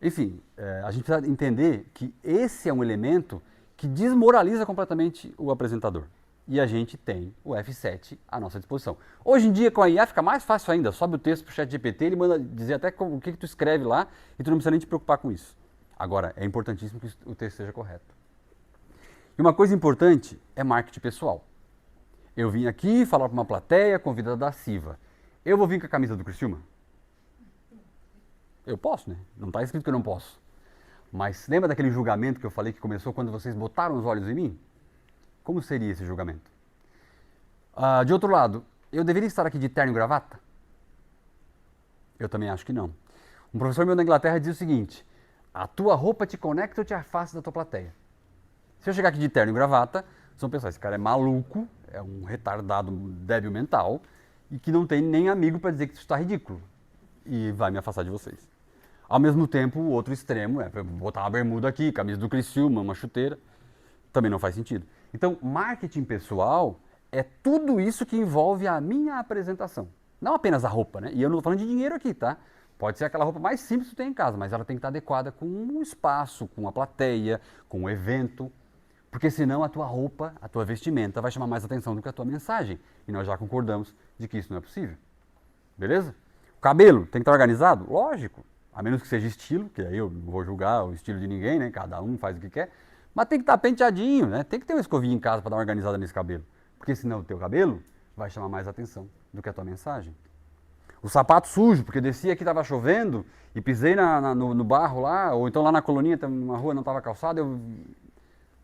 Enfim, a gente precisa entender que esse é um elemento que desmoraliza completamente o apresentador. E a gente tem o F7 à nossa disposição. Hoje em dia, com a IA, fica mais fácil ainda. Sobe o texto para o ChatGPT, ele manda dizer até o que tu escreve lá e tu não precisa nem te preocupar com isso. Agora, é importantíssimo que o texto seja correto. E uma coisa importante é marketing pessoal. Eu vim aqui falar para uma plateia convidada da Siva. Eu vou vir com a camisa do Criciúma? Eu posso, né? Não está escrito que eu não posso. Mas lembra daquele julgamento que eu falei que começou quando vocês botaram os olhos em mim? Como seria esse julgamento? De outro lado, eu deveria estar aqui de terno e gravata? Eu também acho que não. Um professor meu na Inglaterra diz o seguinte: a tua roupa te conecta ou te afasta da tua plateia. Se eu chegar aqui de terno e gravata, vocês vão pensar, esse cara é maluco, é um retardado débil mental e que não tem nem amigo para dizer que isso está ridículo e vai me afastar de vocês. Ao mesmo tempo, o outro extremo é botar uma bermuda aqui, camisa do Criciúma, uma chuteira, também não faz sentido. Então, marketing pessoal é tudo isso que envolve a minha apresentação. Não apenas a roupa, né? E eu não estou falando de dinheiro aqui, tá? Pode ser aquela roupa mais simples que tu tem em casa, mas ela tem que estar adequada com o espaço, com a plateia, com o evento. Porque senão a tua roupa, a tua vestimenta vai chamar mais atenção do que a tua mensagem. E nós já concordamos de que isso não é possível. Beleza? O cabelo tem que estar organizado? Lógico. A menos que seja estilo, que aí eu não vou julgar o estilo de ninguém, né? Cada um faz o que quer. Mas tem que estar penteadinho, né? Tem que ter uma escovinha em casa para dar uma organizada nesse cabelo. Porque senão o teu cabelo vai chamar mais atenção do que a tua mensagem. O sapato sujo, porque desci aqui, estava chovendo e pisei no barro lá, ou então lá na colonia, numa rua não estava calçada, eu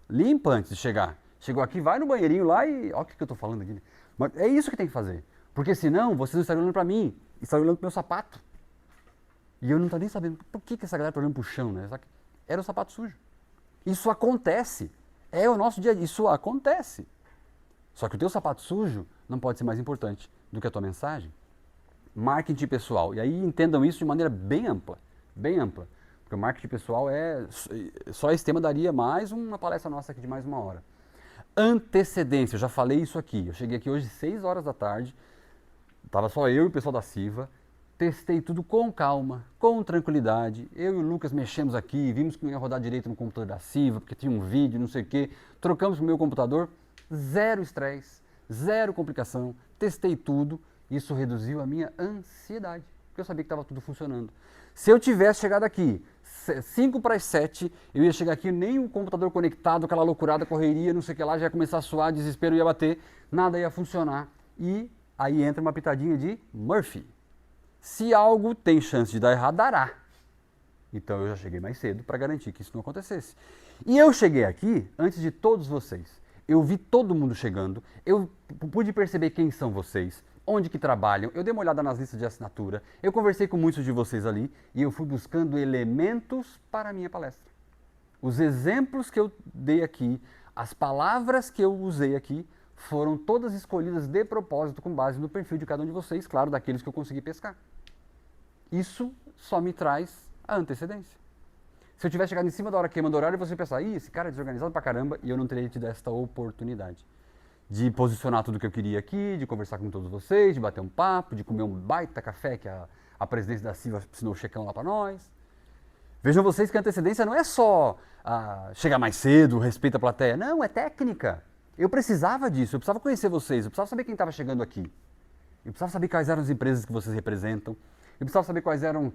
limpa antes de chegar. Chegou aqui, vai no banheirinho lá e... Olha o que eu estou falando aqui. Mas é isso que tem que fazer. Porque senão vocês não estão olhando para mim, estão olhando para o meu sapato. E eu não estou nem sabendo por que essa galera está olhando para o chão, né? Era o sapato sujo. Isso acontece. É o nosso dia a dia. Isso acontece. Só que o teu sapato sujo não pode ser mais importante do que a tua mensagem. Marketing pessoal. E aí entendam isso de maneira bem ampla. Bem ampla. Porque o marketing pessoal é... Só esse tema daria mais uma palestra nossa aqui de mais 1 hora. Antecedência. Eu já falei isso aqui. Eu cheguei aqui hoje às 6 horas da tarde. Estava só eu e o pessoal da Siva. Testei tudo com calma, com tranquilidade. Eu e o Lucas mexemos aqui, vimos que não ia rodar direito no computador da Siva, porque tinha um vídeo, não sei o quê. Trocamos pro meu computador, zero estresse, zero complicação. Testei tudo, isso reduziu a minha ansiedade, porque eu sabia que estava tudo funcionando. Se eu tivesse chegado aqui 5 para as 7, eu ia chegar aqui, nem o computador conectado, aquela loucurada, correria, não sei o que lá, já ia começar a suar, desespero ia bater, nada ia funcionar. E aí entra uma pitadinha de Murphy. Se algo tem chance de dar errado, dará. Então eu já cheguei mais cedo para garantir que isso não acontecesse. E eu cheguei aqui antes de todos vocês. Eu vi todo mundo chegando, eu pude perceber quem são vocês, onde que trabalham, eu dei uma olhada nas listas de assinatura, eu conversei com muitos de vocês ali e eu fui buscando elementos para a minha palestra. Os exemplos que eu dei aqui, as palavras que eu usei aqui, foram todas escolhidas de propósito com base no perfil de cada um de vocês, claro, daqueles que eu consegui pescar. Isso só me traz a antecedência. Se eu tivesse chegado em cima da hora queimando horário, você pensar, esse cara é desorganizado pra caramba, e eu não teria tido esta oportunidade de posicionar tudo que eu queria aqui, de conversar com todos vocês, de bater um papo, de comer um baita café que a presidência da Silva assinou o checão lá para nós. Vejam vocês que a antecedência não é só chegar mais cedo, respeito à plateia. Não, é técnica. Eu precisava disso, eu precisava conhecer vocês, eu precisava saber quem estava chegando aqui. Eu precisava saber quais eram as empresas que vocês representam. Eu precisava saber quais eram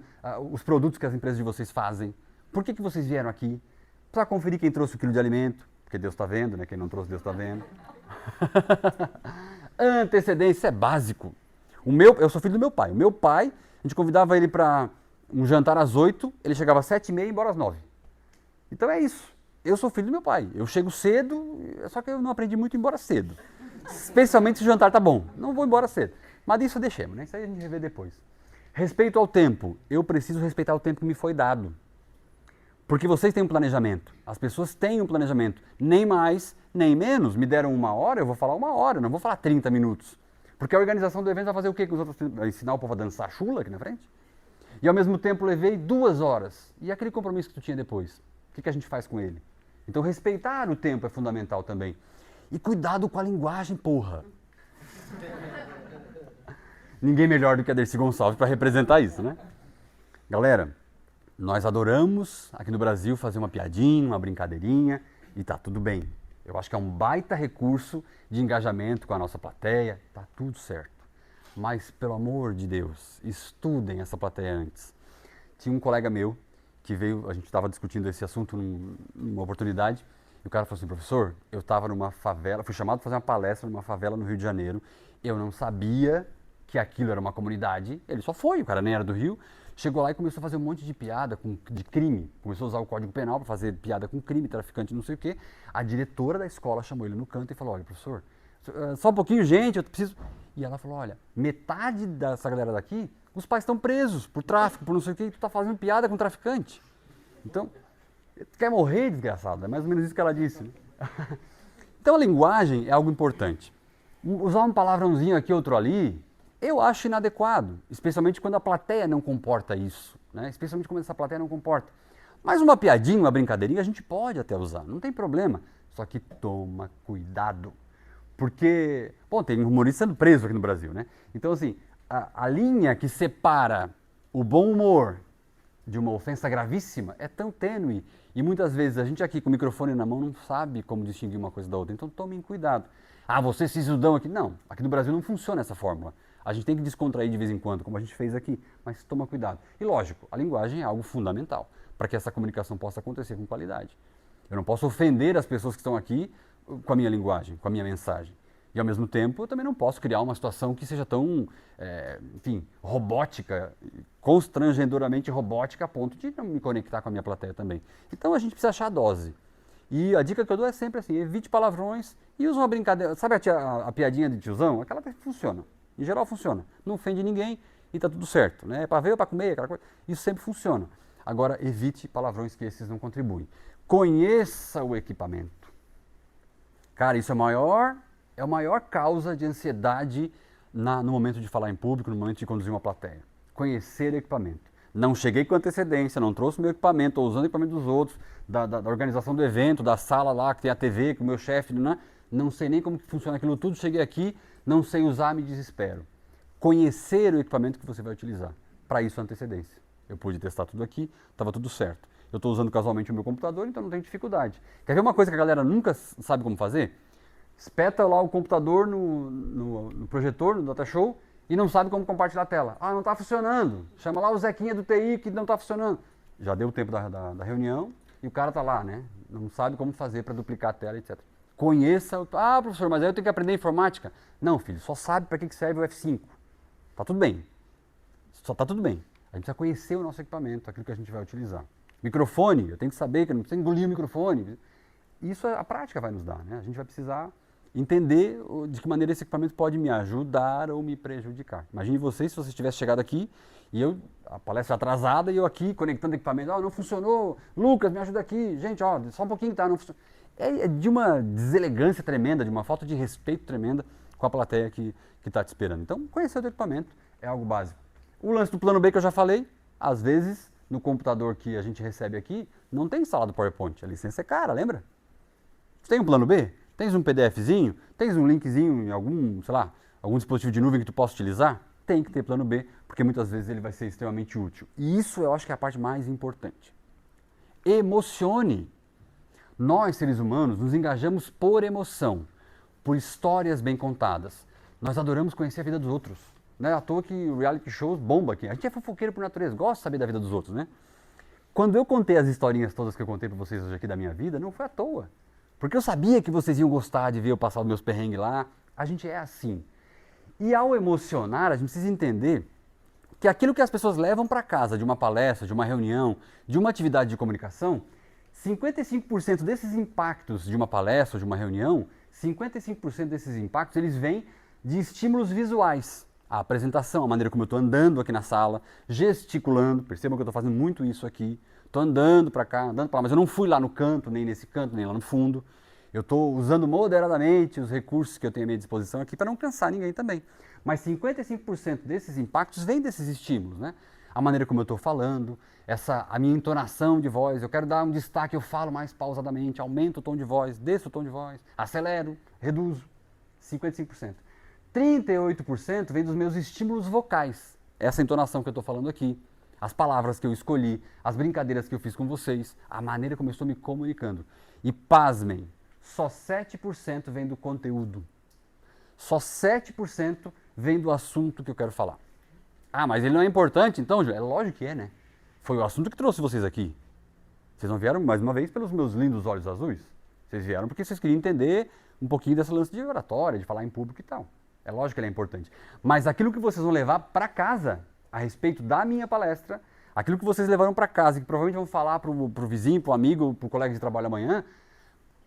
os produtos que as empresas de vocês fazem. Por que vocês vieram aqui? Precisava conferir quem trouxe o quilo de alimento, porque Deus está vendo, né? Quem não trouxe, Deus está vendo. Antecedência é básico. Eu sou filho do meu pai. O meu pai, a gente convidava ele para um jantar às 8, ele chegava às 7h30 e ia embora às 9. Então é isso. Eu sou filho do meu pai. Eu chego cedo, só que eu não aprendi muito a ir embora cedo. Especialmente se o jantar tá bom. Não vou embora cedo. Mas isso deixemos, né? Isso aí a gente revê depois. Respeito ao tempo. Eu preciso respeitar o tempo que me foi dado. Porque vocês têm um planejamento. As pessoas têm um planejamento. Nem mais, nem menos. Me deram 1 hora, eu vou falar 1 hora. Eu não vou falar 30 minutos. Porque a organização do evento vai fazer o quê com os outros? Vai ensinar o povo a dançar chula aqui na frente? E ao mesmo tempo levei 2 horas. E aquele compromisso que tu tinha depois? O que a gente faz com ele? Então respeitar o tempo é fundamental também. E cuidado com a linguagem, porra. Ninguém melhor do que a Dercy Gonçalves para representar isso, né? Galera, nós adoramos aqui no Brasil fazer uma piadinha, uma brincadeirinha e tá tudo bem. Eu acho que é um baita recurso de engajamento com a nossa plateia, tá tudo certo. Mas, pelo amor de Deus, estudem essa plateia antes. Tinha um colega meu que veio, a gente estava discutindo esse assunto numa oportunidade, e o cara falou assim, professor, eu estava numa favela, fui chamado para fazer uma palestra numa favela no Rio de Janeiro, eu não sabia que aquilo era uma comunidade, ele só foi, o cara nem era do Rio, chegou lá e começou a fazer um monte de piada de crime, começou a usar o Código Penal para fazer piada com crime, traficante, não sei o quê. A diretora da escola chamou ele no canto e falou, olha, professor, Só um pouquinho, gente, eu preciso... E ela falou, olha, metade dessa galera daqui, os pais estão presos por tráfico, por não sei o que, e tu tá fazendo piada com traficante. Então, tu quer morrer, desgraçado? É mais ou menos isso que ela disse. Né? Então a linguagem é algo importante. Usar um palavrãozinho aqui, outro ali, eu acho inadequado, especialmente quando a plateia não comporta isso, né? Especialmente quando essa plateia não comporta. Mas uma piadinha, uma brincadeirinha, a gente pode até usar, não tem problema. Só que toma cuidado, porque, bom, tem humorista sendo preso aqui no Brasil, né? Então, assim, a linha que separa o bom humor de uma ofensa gravíssima é tão tênue e muitas vezes a gente aqui com o microfone na mão não sabe como distinguir uma coisa da outra, então tomem cuidado. Ah, você sisudão aqui. Não, aqui no Brasil não funciona essa fórmula. A gente tem que descontrair de vez em quando, como a gente fez aqui, mas toma cuidado. E lógico, a linguagem é algo fundamental para que essa comunicação possa acontecer com qualidade. Eu não posso ofender as pessoas que estão aqui com a minha linguagem, com a minha mensagem. E ao mesmo tempo, eu também não posso criar uma situação que seja tão, enfim, robótica, constrangedoramente robótica, a ponto de não me conectar com a minha plateia também. Então a gente precisa achar a dose. E a dica que eu dou é sempre assim, evite palavrões e use uma brincadeira. Sabe a piadinha de tiozão? Aquela que funciona. Em geral funciona. Não ofende ninguém e tá tudo certo. Né? É para ver ou para comer, aquela coisa. Isso sempre funciona. Agora, evite palavrões que esses não contribuem. Conheça o equipamento. Cara, isso é a maior causa de ansiedade no momento de falar em público, no momento de conduzir uma plateia. Conhecer o equipamento. Não cheguei com antecedência, não trouxe meu equipamento, estou usando o equipamento dos outros, da organização do evento, da sala lá que tem a TV, com o meu chefe, não sei nem como que funciona aquilo tudo, cheguei aqui, não sei usar, me desespero. Conhecer o equipamento que você vai utilizar. Para isso, antecedência. Eu pude testar tudo aqui, estava tudo certo. Eu estou usando casualmente o meu computador, então não tenho dificuldade. Quer ver uma coisa que a galera nunca sabe como fazer? Espeta lá o computador no projetor, no data show, e não sabe como compartilhar a tela. Ah, não está funcionando. Chama lá o Zequinha do TI que não está funcionando. Já deu o tempo da reunião e o cara está lá, né? Não sabe como fazer para duplicar a tela, etc. Conheça. Ah, professor, mas aí eu tenho que aprender informática. Não, filho, só sabe para que serve o F5. Tá tudo bem. Só tá tudo bem. A gente precisa conhecer o nosso equipamento, aquilo que a gente vai utilizar. Microfone, eu tenho que saber que eu não preciso engolir o microfone. Isso a prática vai nos dar, né? A gente vai precisar entender de que maneira esse equipamento pode me ajudar ou me prejudicar. Imagine vocês se você tivesse chegado aqui e a palestra atrasada e eu aqui conectando equipamento, não funcionou, Lucas, me ajuda aqui, gente, só um pouquinho, tá, não funcionou. É de uma deselegância tremenda, de uma falta de respeito tremenda com a plateia que está te esperando. Então, conhecer o equipamento é algo básico. O lance do plano B que eu já falei, às vezes, no computador que a gente recebe aqui, não tem instalado PowerPoint, a licença é cara, lembra? Tem um plano B? Tens um PDFzinho? Tens um linkzinho em algum, sei lá, algum dispositivo de nuvem que tu possa utilizar? Tem que ter plano B, porque muitas vezes ele vai ser extremamente útil. E isso eu acho que é a parte mais importante. Emocione. Nós, seres humanos, nos engajamos por emoção, por histórias bem contadas. Nós adoramos conhecer a vida dos outros. Não é à toa que o reality shows bomba aqui. A gente é fofoqueiro por natureza, gosta de saber da vida dos outros, né? Quando eu contei as historinhas todas que eu contei para vocês hoje aqui da minha vida, não foi à toa. Porque eu sabia que vocês iam gostar de ver eu passar os meus perrengues lá. A gente é assim. E ao emocionar, a gente precisa entender que aquilo que as pessoas levam para casa de uma palestra, de uma reunião, de uma atividade de comunicação, 55% desses impactos de uma palestra, de uma reunião, 55% desses impactos, eles vêm de estímulos visuais. A apresentação, a maneira como eu estou andando aqui na sala, gesticulando, percebam que eu estou fazendo muito isso aqui, estou andando para cá, andando para lá, mas eu não fui lá no canto, nem nesse canto, nem lá no fundo. Eu estou usando moderadamente os recursos que eu tenho à minha disposição aqui para não cansar ninguém também. Mas 55% desses impactos vêm desses estímulos, né? A maneira como eu estou falando, a minha entonação de voz, eu quero dar um destaque, eu falo mais pausadamente, aumento o tom de voz, desço o tom de voz, acelero, reduzo, 55%. 38% vem dos meus estímulos vocais, essa entonação que eu estou falando aqui, as palavras que eu escolhi, as brincadeiras que eu fiz com vocês, a maneira como eu estou me comunicando. E pasmem, só 7% vem do conteúdo, só 7% vem do assunto que eu quero falar. Ah, mas ele não é importante então, Ju? É lógico que é, né? Foi o assunto que trouxe vocês aqui. Vocês não vieram, mais uma vez, pelos meus lindos olhos azuis. Vocês vieram porque vocês queriam entender um pouquinho dessa lance de oratória, de falar em público e tal. É lógico que ele é importante. Mas aquilo que vocês vão levar para casa, a respeito da minha palestra, aquilo que vocês levaram para casa e que provavelmente vão falar para o vizinho, para o amigo, para o colega de trabalho amanhã,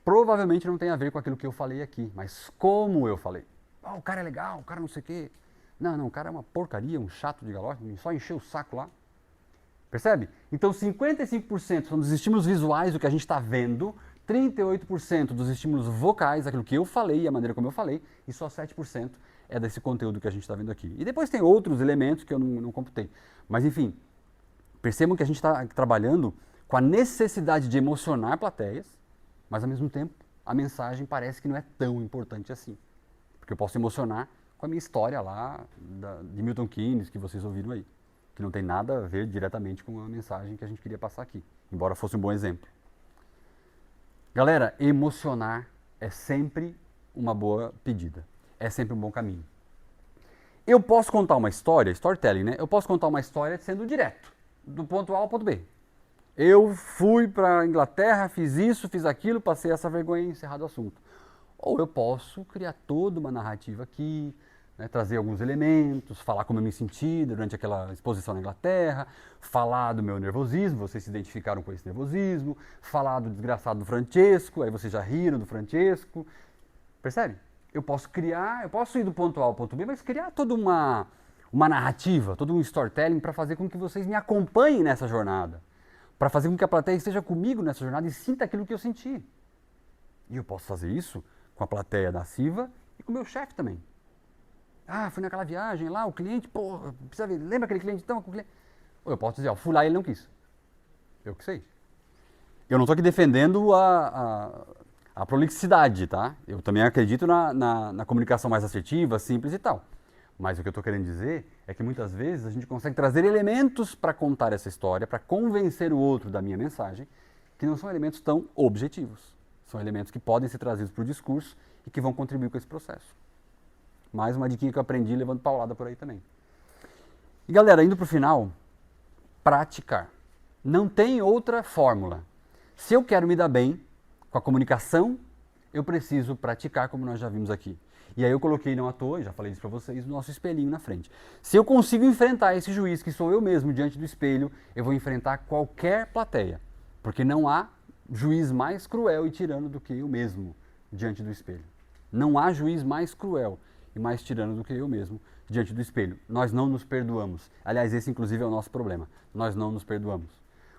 provavelmente não tem a ver com aquilo que eu falei aqui, mas como eu falei. O cara é legal, o cara não sei o quê. Não, o cara é uma porcaria, um chato de galocha, só encheu o saco lá. Percebe? Então 55% são dos estímulos visuais, o que a gente está vendo, 38% dos estímulos vocais, aquilo que eu falei e a maneira como eu falei, e só 7% é desse conteúdo que a gente está vendo aqui. E depois tem outros elementos que eu não computei. Mas enfim, percebam que a gente está trabalhando com a necessidade de emocionar plateias, mas ao mesmo tempo a mensagem parece que não é tão importante assim. Porque eu posso emocionar com a minha história lá de Milton Keynes, que vocês ouviram aí, que não tem nada a ver diretamente com a mensagem que a gente queria passar aqui, embora fosse um bom exemplo. Galera, emocionar é sempre uma boa pedida, é sempre um bom caminho. Eu posso contar uma história, storytelling, né? Eu posso contar uma história sendo direto, do ponto A ao ponto B. Eu fui para a Inglaterra, fiz isso, fiz aquilo, passei essa vergonha e encerrado o assunto. Ou eu posso criar toda uma narrativa aqui, né, trazer alguns elementos, falar como eu me senti durante aquela exposição na Inglaterra, falar do meu nervosismo, vocês se identificaram com esse nervosismo, falar do desgraçado do Francesco, aí vocês já riram do Francesco. Percebe? Eu posso ir do ponto A ao ponto B, mas criar toda uma narrativa, todo um storytelling para fazer com que vocês me acompanhem nessa jornada, para fazer com que a plateia esteja comigo nessa jornada e sinta aquilo que eu senti. E eu posso fazer isso com a plateia da Siva e com o meu chefe também. Fui naquela viagem lá, o cliente, precisa ver, lembra aquele cliente então? Ou eu posso dizer, fui lá e ele não quis. Eu que sei. Eu não estou aqui defendendo a prolixidade, tá? Eu também acredito na comunicação mais assertiva, simples e tal. Mas o que eu estou querendo dizer é que muitas vezes a gente consegue trazer elementos para contar essa história, para convencer o outro da minha mensagem, que não são elementos tão objetivos. São elementos que podem ser trazidos para o discurso e que vão contribuir com esse processo. Mais uma diquinha que eu aprendi levando paulada por aí também. E galera, indo para o final, praticar. Não tem outra fórmula. Se eu quero me dar bem com a comunicação, eu preciso praticar, como nós já vimos aqui. E aí eu coloquei, não à toa, já falei isso para vocês, o nosso espelhinho na frente. Se eu consigo enfrentar esse juiz, que sou eu mesmo, diante do espelho, eu vou enfrentar qualquer plateia. Porque não há juiz mais cruel e tirano do que eu mesmo diante do espelho. Não há juiz mais cruel e mais tirano do que eu mesmo diante do espelho. Nós não nos perdoamos. Aliás, esse inclusive é o nosso problema. Nós não nos perdoamos.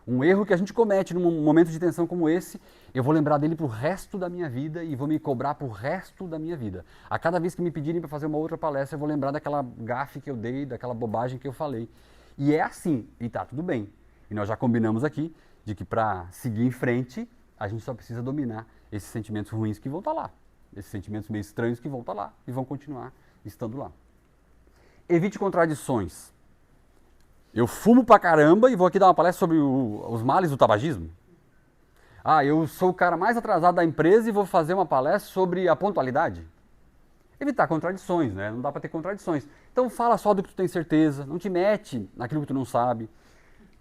Um erro que a gente comete num momento de tensão como esse, eu vou lembrar dele pro resto da minha vida e vou me cobrar pro resto da minha vida. A cada vez que me pedirem para fazer uma outra palestra, eu vou lembrar daquela gafe que eu dei, daquela bobagem que eu falei. E é assim, e tá tudo bem. E nós já combinamos aqui de que para seguir em frente, a gente só precisa dominar esses sentimentos ruins que vão estar lá. Esses sentimentos meio estranhos que vão estar lá e vão continuar estando lá. Evite contradições. Eu fumo pra caramba e vou aqui dar uma palestra sobre os males do tabagismo. Eu sou o cara mais atrasado da empresa e vou fazer uma palestra sobre a pontualidade. Evitar contradições, né? Não dá para ter contradições. Então fala só do que tu tem certeza, não te mete naquilo que tu não sabe.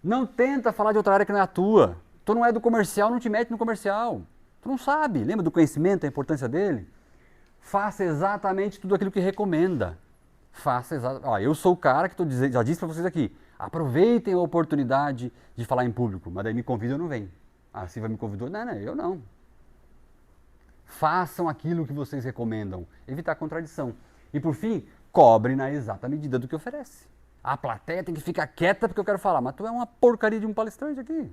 Não tenta falar de outra área que não é a tua. Tu não é do comercial, não te mete no comercial. Tu não sabe, lembra do conhecimento, a importância dele? Faça exatamente tudo aquilo que recomenda. Eu sou o cara que já disse para vocês aqui, aproveitem a oportunidade de falar em público, mas daí me convida eu não venho. A Silva me convidou, não, eu não. Façam aquilo que vocês recomendam, evitar contradição. E por fim, cobre na exata medida do que oferece. A plateia tem que ficar quieta porque eu quero falar, mas tu é uma porcaria de um palestrante aqui.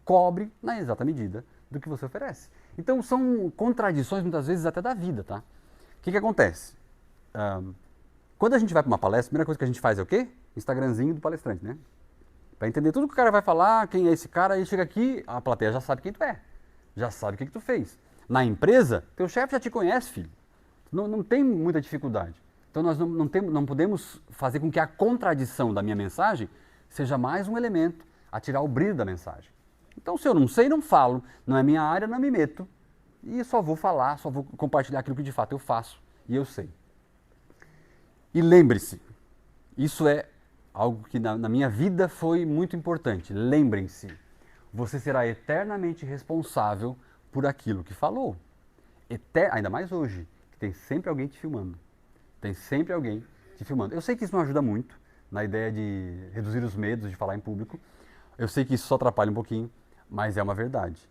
Cobre na exata medida do que você oferece. Então são contradições muitas vezes até da vida, tá? O que acontece? Quando a gente vai para uma palestra, a primeira coisa que a gente faz é o quê? Instagramzinho do palestrante, né? Para entender tudo que o cara vai falar, quem é esse cara, aí chega aqui, a plateia já sabe quem tu é. Já sabe o que tu fez. Na empresa, teu chefe já te conhece, filho. Não tem muita dificuldade. Então nós não podemos fazer com que a contradição da minha mensagem seja mais um elemento a tirar o brilho da mensagem. Então se eu não sei, não falo. Não é minha área, não me meto. E só vou falar, só vou compartilhar aquilo que de fato eu faço e eu sei. E lembre-se, isso é algo que na minha vida foi muito importante. Lembrem-se, você será eternamente responsável por aquilo que falou. Ainda mais hoje, que tem sempre alguém te filmando. Tem sempre alguém te filmando. Eu sei que isso não ajuda muito na ideia de reduzir os medos de falar em público. Eu sei que isso só atrapalha um pouquinho, mas é uma verdade.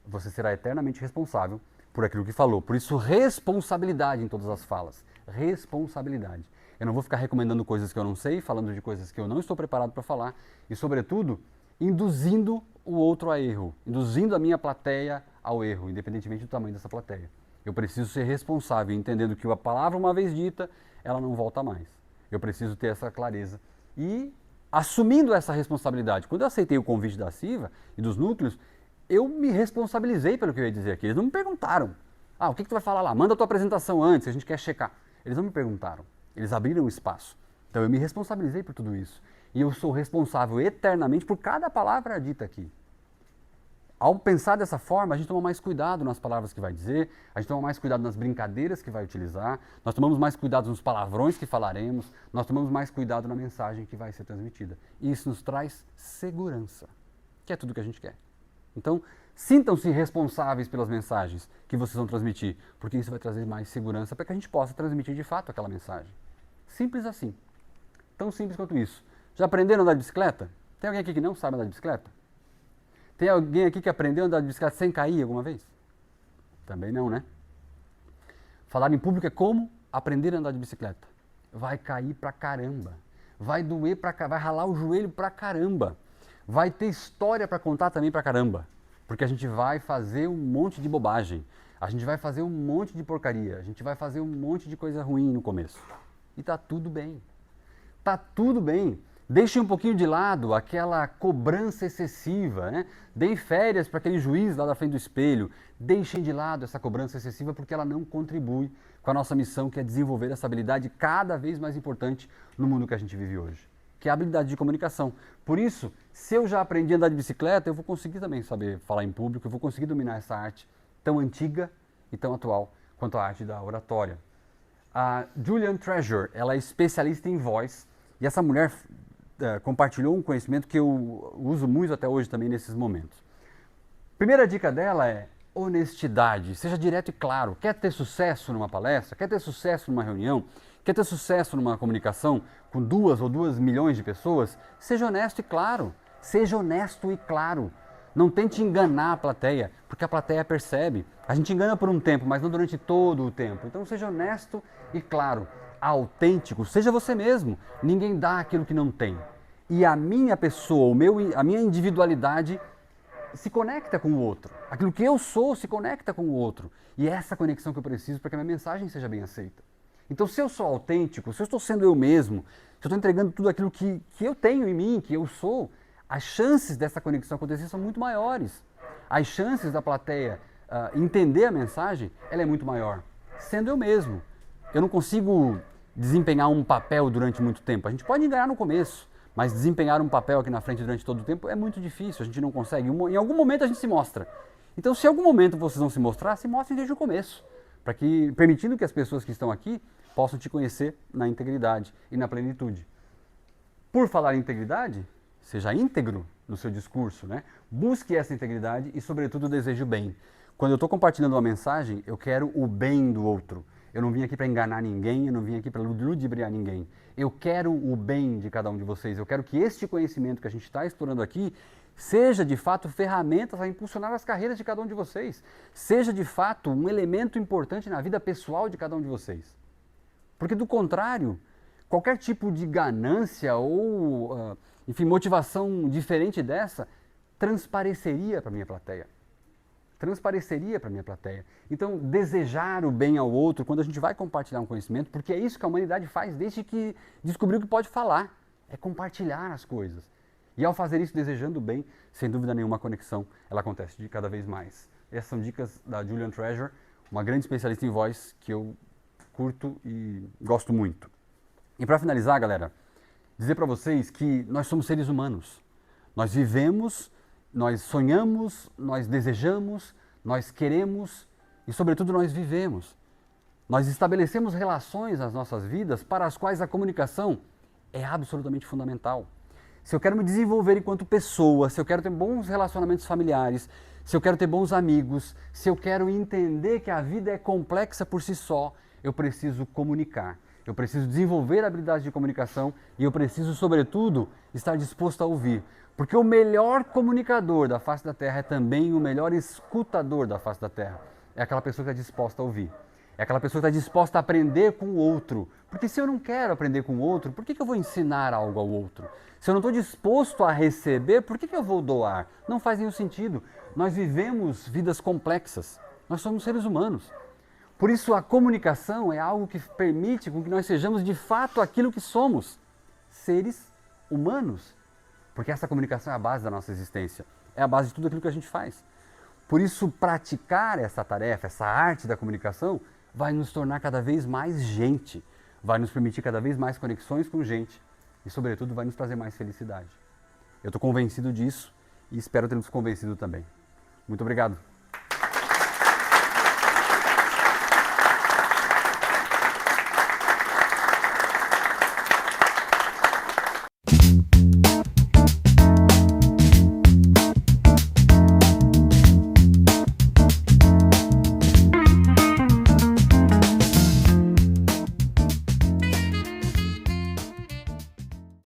você será eternamente responsável por aquilo que falou. Por isso, responsabilidade em todas as falas. Responsabilidade. Eu não vou ficar recomendando coisas que eu não sei, falando de coisas que eu não estou preparado para falar e, sobretudo, induzindo o outro a erro, induzindo a minha plateia ao erro, independentemente do tamanho dessa plateia. Eu preciso ser responsável, entendendo que a palavra, uma vez dita, ela não volta mais. Eu preciso ter essa clareza e assumindo essa responsabilidade. Quando eu aceitei o convite da CIVA e dos núcleos, eu me responsabilizei pelo que eu ia dizer aqui. Eles não me perguntaram, o que tu vai falar lá? Manda a tua apresentação antes, a gente quer checar. Eles não me perguntaram, eles abriram o espaço. Então eu me responsabilizei por tudo isso. E eu sou responsável eternamente por cada palavra dita aqui. Ao pensar dessa forma, a gente toma mais cuidado nas palavras que vai dizer, a gente toma mais cuidado nas brincadeiras que vai utilizar, nós tomamos mais cuidado nos palavrões que falaremos, nós tomamos mais cuidado na mensagem que vai ser transmitida. E isso nos traz segurança, que é tudo que a gente quer. Então, sintam-se responsáveis pelas mensagens que vocês vão transmitir, porque isso vai trazer mais segurança para que a gente possa transmitir de fato aquela mensagem. Simples assim. Tão simples quanto isso. Já aprenderam a andar de bicicleta? Tem alguém aqui que não sabe andar de bicicleta? Tem alguém aqui que aprendeu a andar de bicicleta sem cair alguma vez? Também não, né? Falar em público é como aprender a andar de bicicleta. Vai cair pra caramba. Vai doer pra caramba. Vai ralar o joelho pra caramba. Vai ter história pra contar também pra caramba. Porque a gente vai fazer um monte de bobagem. A gente vai fazer um monte de porcaria. A gente vai fazer um monte de coisa ruim no começo. E tá tudo bem. Tá tudo bem. Deixem um pouquinho de lado aquela cobrança excessiva, né? Deem férias para aquele juiz lá da frente do espelho. Deixem de lado essa cobrança excessiva porque ela não contribui com a nossa missão, que é desenvolver essa habilidade cada vez mais importante no mundo que a gente vive hoje, que é a habilidade de comunicação. Por isso, se eu já aprendi a andar de bicicleta, eu vou conseguir também saber falar em público, eu vou conseguir dominar essa arte tão antiga e tão atual quanto a arte da oratória. A Julian Treasure, ela é especialista em voz e essa mulher compartilhou um conhecimento que eu uso muito até hoje também nesses momentos. Primeira dica dela é honestidade, seja direto e claro. Quer ter sucesso numa palestra? Quer ter sucesso numa reunião? Quer ter sucesso numa comunicação com 2 ou 2 milhões de pessoas? Seja honesto e claro. Seja honesto e claro. Não tente enganar a plateia, porque a plateia percebe. A gente engana por um tempo, mas não durante todo o tempo. Então seja honesto e claro. Autêntico, seja você mesmo. Ninguém dá aquilo que não tem. E a minha pessoa, a minha individualidade se conecta com o outro. Aquilo que eu sou se conecta com o outro. E é essa conexão que eu preciso para que a minha mensagem seja bem aceita. Então, se eu sou autêntico, se eu estou sendo eu mesmo, se eu estou entregando tudo aquilo que eu tenho em mim, que eu sou, as chances dessa conexão acontecer são muito maiores. As chances da plateia entender a mensagem, ela é muito maior. Sendo eu mesmo. Eu não consigo desempenhar um papel durante muito tempo. A gente pode enganar no começo, mas desempenhar um papel aqui na frente durante todo o tempo é muito difícil, a gente não consegue. Em algum momento a gente se mostra. Então, se em algum momento vocês vão se mostrar, se mostrem desde o começo, permitindo que as pessoas que estão aqui possam te conhecer na integridade e na plenitude. Por falar em integridade, seja íntegro no seu discurso, né? Busque essa integridade e, sobretudo, deseje o bem. Quando eu estou compartilhando uma mensagem, eu quero o bem do outro. Eu não vim aqui para enganar ninguém, eu não vim aqui para ludibriar ninguém. Eu quero o bem de cada um de vocês. Eu quero que este conhecimento que a gente está explorando aqui seja, de fato, ferramentas a impulsionar as carreiras de cada um de vocês. Seja, de fato, um elemento importante na vida pessoal de cada um de vocês. Porque, do contrário, qualquer tipo de ganância ou, enfim, motivação diferente dessa transpareceria para a minha plateia. Então, desejar o bem ao outro quando a gente vai compartilhar um conhecimento, porque é isso que a humanidade faz desde que descobriu que pode falar, é compartilhar as coisas. E ao fazer isso, desejando o bem, sem dúvida nenhuma, a conexão ela acontece de cada vez mais. Essas são dicas da Julian Treasure, uma grande especialista em voz que eu curto e gosto muito. E para finalizar, galera, dizer para vocês que nós somos seres humanos. Nós vivemos, nós sonhamos, nós desejamos, nós queremos e, sobretudo, nós vivemos. Nós estabelecemos relações nas nossas vidas para as quais a comunicação é absolutamente fundamental. Se eu quero me desenvolver enquanto pessoa, se eu quero ter bons relacionamentos familiares, se eu quero ter bons amigos, se eu quero entender que a vida é complexa por si só, eu preciso comunicar. Eu preciso desenvolver a habilidade de comunicação e eu preciso, sobretudo, estar disposto a ouvir. Porque o melhor comunicador da face da Terra é também o melhor escutador da face da Terra. É aquela pessoa que está disposta a ouvir. É aquela pessoa que está disposta a aprender com o outro. Porque se eu não quero aprender com o outro, por que eu vou ensinar algo ao outro? Se eu não estou disposto a receber, por que eu vou doar? Não faz nenhum sentido. Nós vivemos vidas complexas. Nós somos seres humanos. Por isso a comunicação é algo que permite com que nós sejamos de fato aquilo que somos. Seres humanos. Porque essa comunicação é a base da nossa existência. É a base de tudo aquilo que a gente faz. Por isso, praticar essa tarefa, essa arte da comunicação, vai nos tornar cada vez mais gente, vai nos permitir cada vez mais conexões com gente e, sobretudo, vai nos trazer mais felicidade. Eu estou convencido disso e espero ter nos convencido também. Muito obrigado.